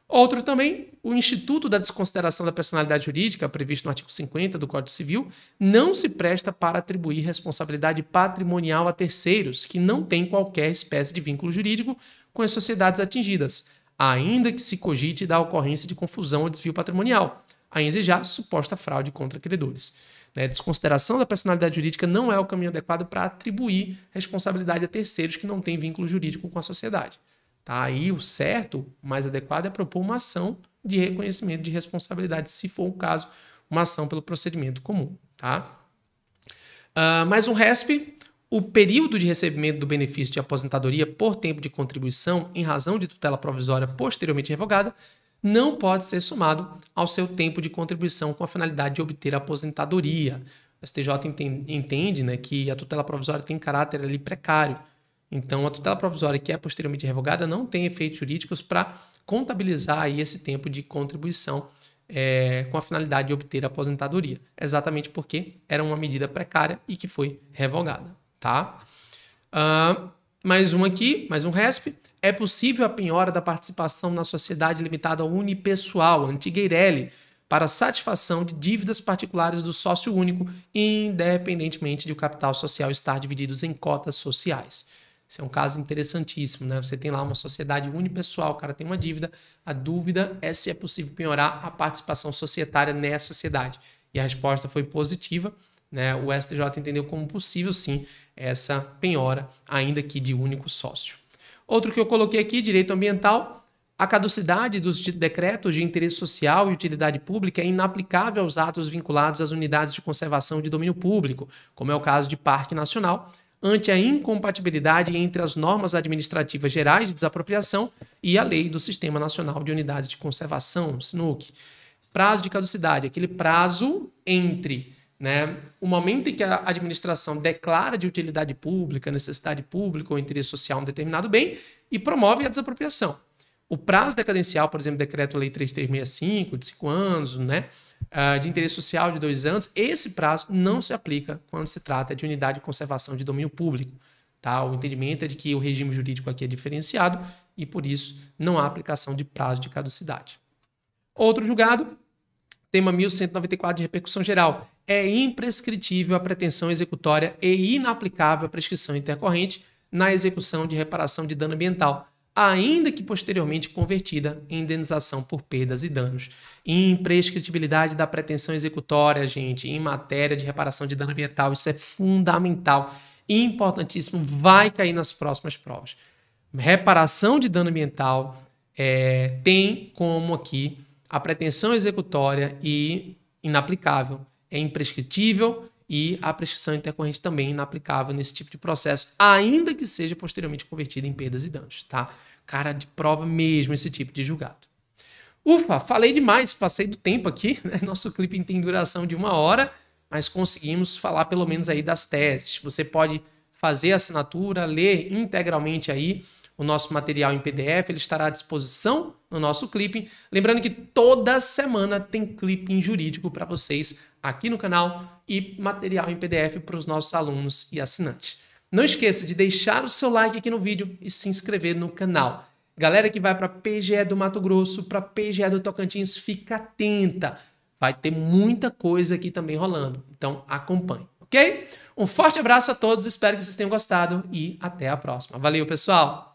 Outro também, o Instituto da Desconsideração da Personalidade Jurídica, previsto no artigo 50 do Código Civil, não se presta para atribuir responsabilidade patrimonial a terceiros que não têm qualquer espécie de vínculo jurídico com as sociedades atingidas, ainda que se cogite da ocorrência de confusão ou desvio patrimonial, a ensejar suposta fraude contra credores. Desconsideração da personalidade jurídica não é o caminho adequado para atribuir responsabilidade a terceiros que não têm vínculo jurídico com a sociedade. Tá? Aí o certo, mais adequado, é propor uma ação de reconhecimento de responsabilidade, se for o caso, uma ação pelo procedimento comum. Tá? Mais um RESP, o período de recebimento do benefício de aposentadoria por tempo de contribuição em razão de tutela provisória posteriormente revogada não pode ser somado ao seu tempo de contribuição com a finalidade de obter a aposentadoria. O STJ entende, né, que a tutela provisória tem caráter ali precário. Então, a tutela provisória que é posteriormente revogada não tem efeitos jurídicos para contabilizar aí esse tempo de contribuição com a finalidade de obter a aposentadoria. Exatamente porque era uma medida precária e que foi revogada. Tá? Mais um aqui, mais um RESP. É possível a penhora da participação na sociedade limitada unipessoal, antiga Eireli, para satisfação de dívidas particulares do sócio único, independentemente de o capital social estar dividido em cotas sociais. Esse é um caso interessantíssimo, né? Você tem lá uma sociedade unipessoal, o cara tem uma dívida, a dúvida é se é possível penhorar a participação societária nessa sociedade. E a resposta foi positiva, né? O STJ entendeu como possível, sim, essa penhora, ainda que de único sócio. Outro que eu coloquei aqui, direito ambiental. A caducidade dos decretos de interesse social e utilidade pública é inaplicável aos atos vinculados às unidades de conservação de domínio público, como é o caso de Parque Nacional, ante a incompatibilidade entre as normas administrativas gerais de desapropriação e a lei do Sistema Nacional de Unidades de Conservação, SNUC. Prazo de caducidade, aquele prazo entre o momento em que a administração declara de utilidade pública, necessidade pública ou interesse social um determinado bem e promove a desapropriação. O prazo decadencial, por exemplo, Decreto-Lei 3365, de 5 anos, de interesse social de 2 anos, esse prazo não se aplica quando se trata de unidade de conservação de domínio público. Tá? O entendimento é de que o regime jurídico aqui é diferenciado e, por isso, não há aplicação de prazo de caducidade. Outro julgado, tema 1194 de repercussão geral. É imprescritível a pretensão executória e inaplicável a prescrição intercorrente na execução de reparação de dano ambiental, ainda que posteriormente convertida em indenização por perdas e danos. Imprescritibilidade da pretensão executória, gente, em matéria de reparação de dano ambiental, isso é fundamental, importantíssimo, vai cair nas próximas provas. reparação de dano ambiental, tem como aqui a pretensão executória e inaplicável. É imprescritível e a prescrição intercorrente também inaplicável nesse tipo de processo, ainda que seja posteriormente convertido em perdas e danos, tá? Cara de prova mesmo esse tipo de julgado. Ufa, falei demais, passei do tempo aqui, né? Nosso clipe tem duração de 1 hora, mas conseguimos falar pelo menos aí das teses. Você pode fazer a assinatura, ler integralmente aí o nosso material em PDF, ele estará à disposição no nosso clipping. Lembrando que toda semana tem clipping jurídico para vocês aqui no canal e material em PDF para os nossos alunos e assinantes. Não esqueça de deixar o seu like aqui no vídeo e se inscrever no canal. Galera que vai para PGE do Mato Grosso, para PGE do Tocantins, fica atenta. Vai ter muita coisa aqui também rolando, então acompanhe, ok? Um forte abraço a todos, espero que vocês tenham gostado e até a próxima. Valeu, pessoal!